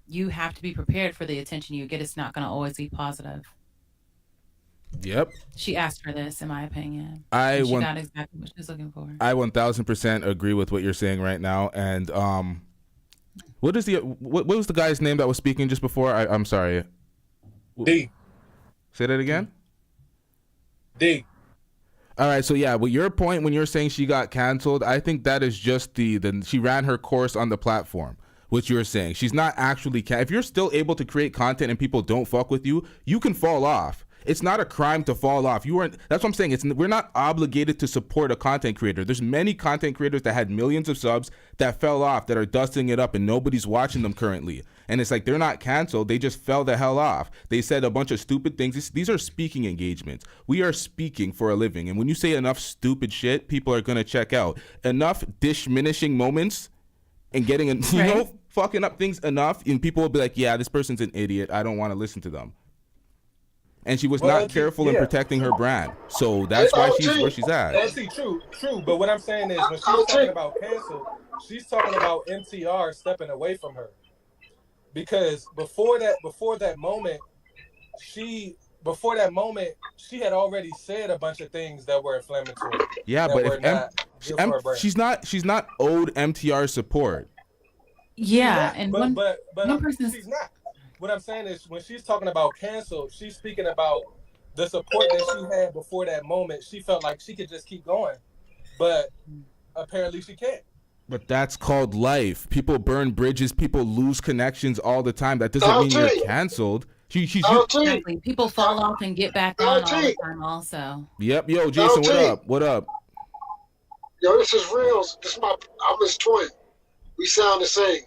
you have to be prepared for the attention you get. It's not going to always be positive. Yep. She asked for this, in my opinion. She got exactly what she was looking for. I 1000% agree with what you're saying right now. And what was the guy's name that was speaking just before? I'm sorry. D. Say that again? D. All right, so yeah, well, your point when you're saying she got canceled, I think that is just the she ran her course on the platform, which you're saying. She's not actually if you're still able to create content and people don't fuck with you, you can fall off. It's not a crime to fall off. That's what I'm saying. We're not obligated to support a content creator. There's many content creators that had millions of subs that fell off, that are dusting it up, and nobody's watching them currently. And it's like, they're not canceled. They just fell the hell off. They said a bunch of stupid things. These are speaking engagements. We are speaking for a living. And when you say enough stupid shit, people are going to check out. Enough diminishing moments and getting, fucking up things enough, and people will be like, yeah, this person's an idiot. I don't want to listen to them. And she was not careful in protecting her brand. So that's why she's where she's at. True. But what I'm saying is, when she's talking about cancel, she's talking about MTR stepping away from her. Because before that moment, she had already said a bunch of things that were inflammatory. Yeah, but she's not owed MTR support. Yeah, but she's not. What I'm saying is, when she's talking about cancel, she's speaking about the support that she had before that moment. She felt like she could just keep going, but apparently she can't. But that's called life. People burn bridges. People lose connections all the time. That doesn't mean you're canceled. Exactly. People fall off and get back on all the time also. Yep. Yo, Jason, what up? What up? Yo, this is real. I'm his twin. We sound the same.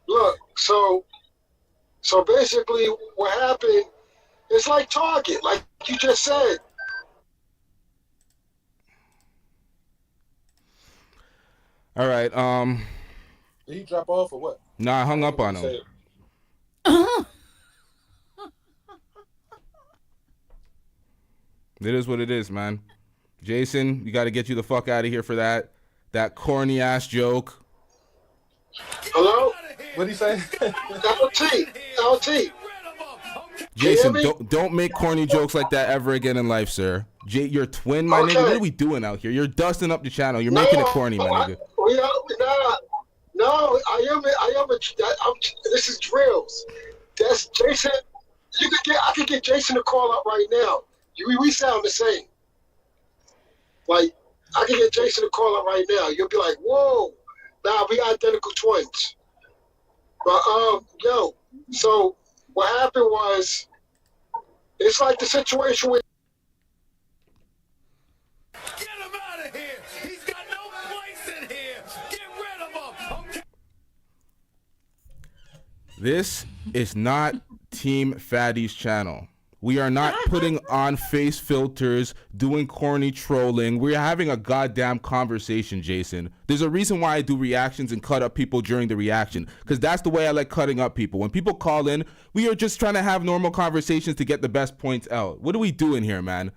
Look, so So basically, what happened? It's like Target, like you just said. All right. Did he drop off or what? Nah, I hung up on him. It is what it is, man. Jason, you got to get you the fuck out of here for that corny ass joke. Hello? What did he say? LT. Jason, don't make corny jokes like that ever again in life, sir. Your twin, my nigga. What are we doing out here? You're dusting up the channel. You're making it corny, my nigga. No, this is drills. That's Jason. I could get Jason to call up right now. We sound the same. Like, I can get Jason to call up right now. You'll be like, whoa, nah, we identical twins. But, so what happened was, it's like the situation with. Get him out of here. He's got no place in here. Get rid of him. This is not Team Fatty's channel. We are not putting on face filters, doing corny trolling. We're having a goddamn conversation, Jason. There's a reason why I do reactions and cut up people during the reaction, because that's the way I like cutting up people. When people call in, we are just trying to have normal conversations to get the best points out. What are we doing here, man?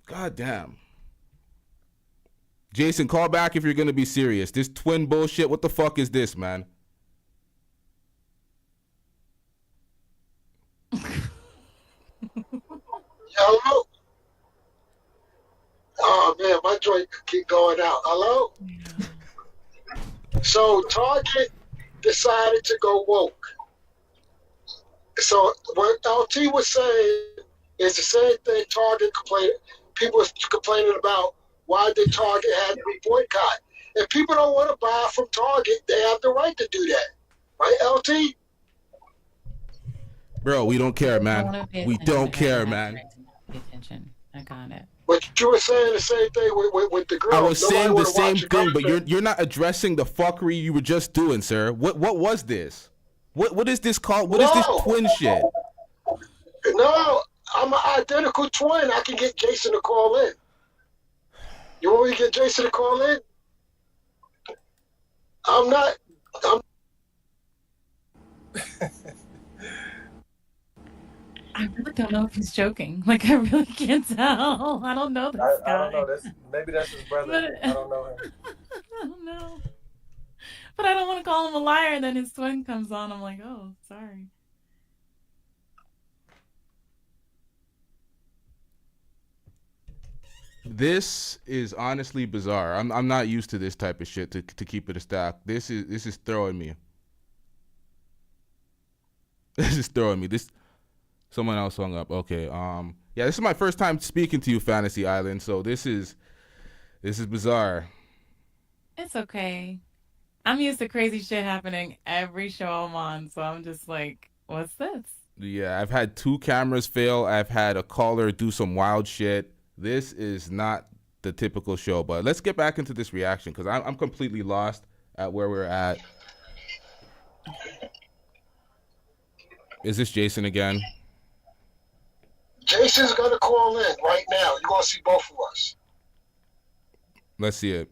God damn. Jason, call back if you're going to be serious. This twin bullshit, what the fuck is this, man? Hello? Oh, man, my joint keep going out. Hello? So Target decided to go woke. So what LT was saying is the same thing Target complained. People was complaining about why the Target had to be boycott. If people don't want to buy from Target, they have the right to do that. Right, LT? Bro, we don't care, man. We don't care, man. Pay attention. I got it. But you were saying the same thing with the girl. I was saying the same thing, but you're not addressing the fuckery you were just doing, sir. What was this? What is this called? What is this twin shit? No, I'm an identical twin. I can get Jason to call in. You want me to get Jason to call in? I'm I really don't know if he's joking. Like, I really can't tell. I don't know this guy. I don't know. Maybe that's his brother. I don't know him. I don't know. But I don't want to call him a liar, and then his twin comes on. I'm like, oh, sorry. This is honestly bizarre. I'm not used to this type of shit, to keep it a stack. This is throwing me. This is throwing me. Someone else hung up. Okay. Yeah, this is my first time speaking to you, Fantasy Island. So this is bizarre. It's okay. I'm used to crazy shit happening every show I'm on, so I'm just like, what's this? Yeah, I've had 2 cameras fail. I've had a caller do some wild shit. This is not the typical show, but let's get back into this reaction because I'm completely lost at where we're at. Is this Jason again? Jason's gonna call in right now. You're gonna see both of us. Let's see it.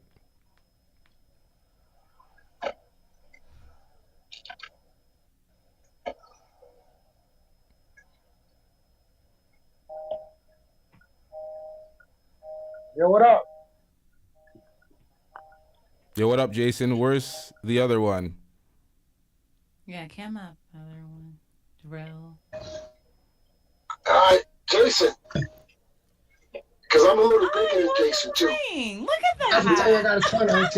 Yo, what up? Yo, what up, Jason? Where's the other one? Yeah, cam up. Other one. Drill. All right, Jason. Because I'm a little bigger than Jason, too. Look at that. I can tell you I got a twin, LT.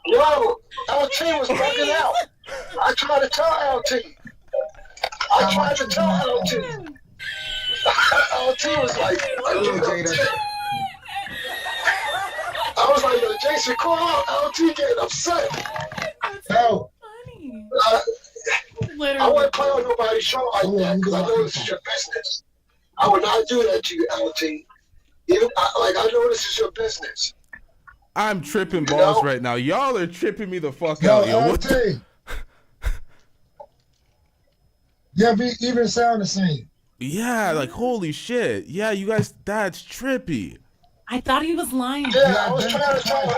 Yo, LT was bugging out. I tried to tell LT. LT was like, I was like, yo, Jason, call out. LT getting upset. No. I wouldn't play on nobody's show like that because I know this is your business. I would not do that to you, LT. I know this is your business. I'm tripping balls right now. Y'all are tripping me the fuck out, yo. What the? Yeah, we even sound the same. Yeah, like holy shit. Yeah, you guys, that's trippy. I thought he was lying. Yeah, I was trying to talk.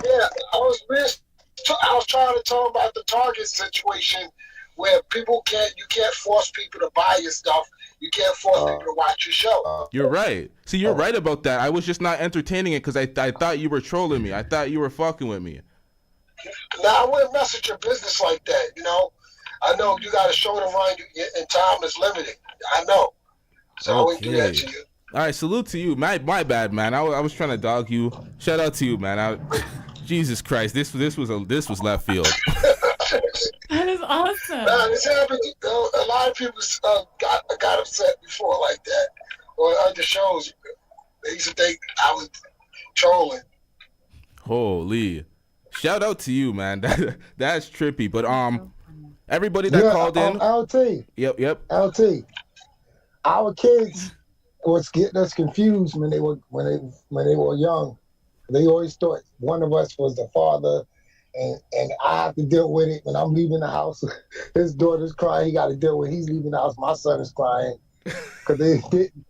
Yeah, I was trying to talk about the Target situation where you can't force people to buy your stuff. You can't force people to watch your show. You're right. See, you're right about that. I was just not entertaining it because I thought you were trolling me. I thought you were fucking with me. Now, I wouldn't mess with your business like that, you know? I know you got a show to run and time is limited. I know. So I wouldn't do that to you. All right, salute to you. My bad, man. I was trying to dog you. Shout out to you, man. Jesus Christ, this was left field. That is awesome. This happened. A lot of people got upset before like that, or other shows. They used to think I was trolling. Holy, shout out to you, man. That's trippy. But everybody that called in. LT. Yep. LT. Our kids was getting us confused when they were young. They always thought one of us was the father. And I have to deal with it when I'm leaving the house. His daughter's crying. He got to deal with it. He's leaving the house. My son is crying because they didn't.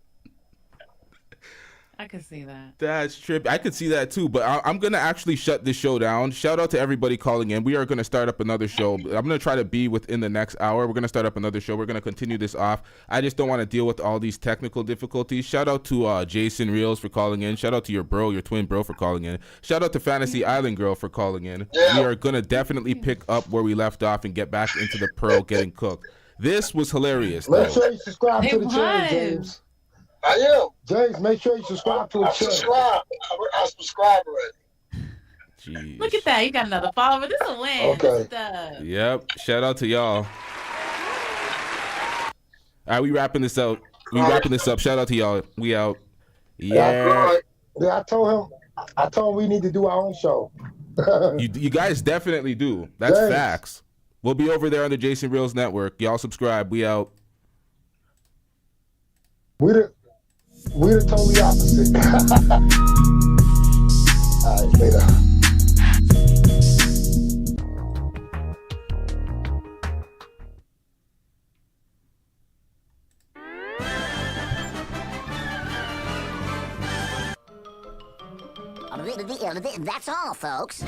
I could see that. That's trippy. I could see that too, but I'm going to actually shut this show down. Shout out to everybody calling in. We are going to start up another show. I'm going to try to be within the next hour. We're going to start up another show. We're going to continue this off. I just don't want to deal with all these technical difficulties. Shout out to Jason Reels for calling in. Shout out to your twin bro for calling in. Shout out to Fantasy Island Girl for calling in. We are going to definitely pick up where we left off and get back into the Pearl getting cooked. This was hilarious. Make sure you subscribe to the channel, James. I am. James, make sure you subscribe to the channel. I subscribe already. Jeez. Look at that. You got another follower. This is a win. Okay. Yep. Shout out to y'all. All right, we wrapping this up. Shout out to y'all. We out. Yeah. I told him we need to do our own show. You guys definitely do. That's facts. We'll be over there on the Jason Reels Network. Y'all subscribe. We out. We're the totally opposite. All right, later. That's all, folks.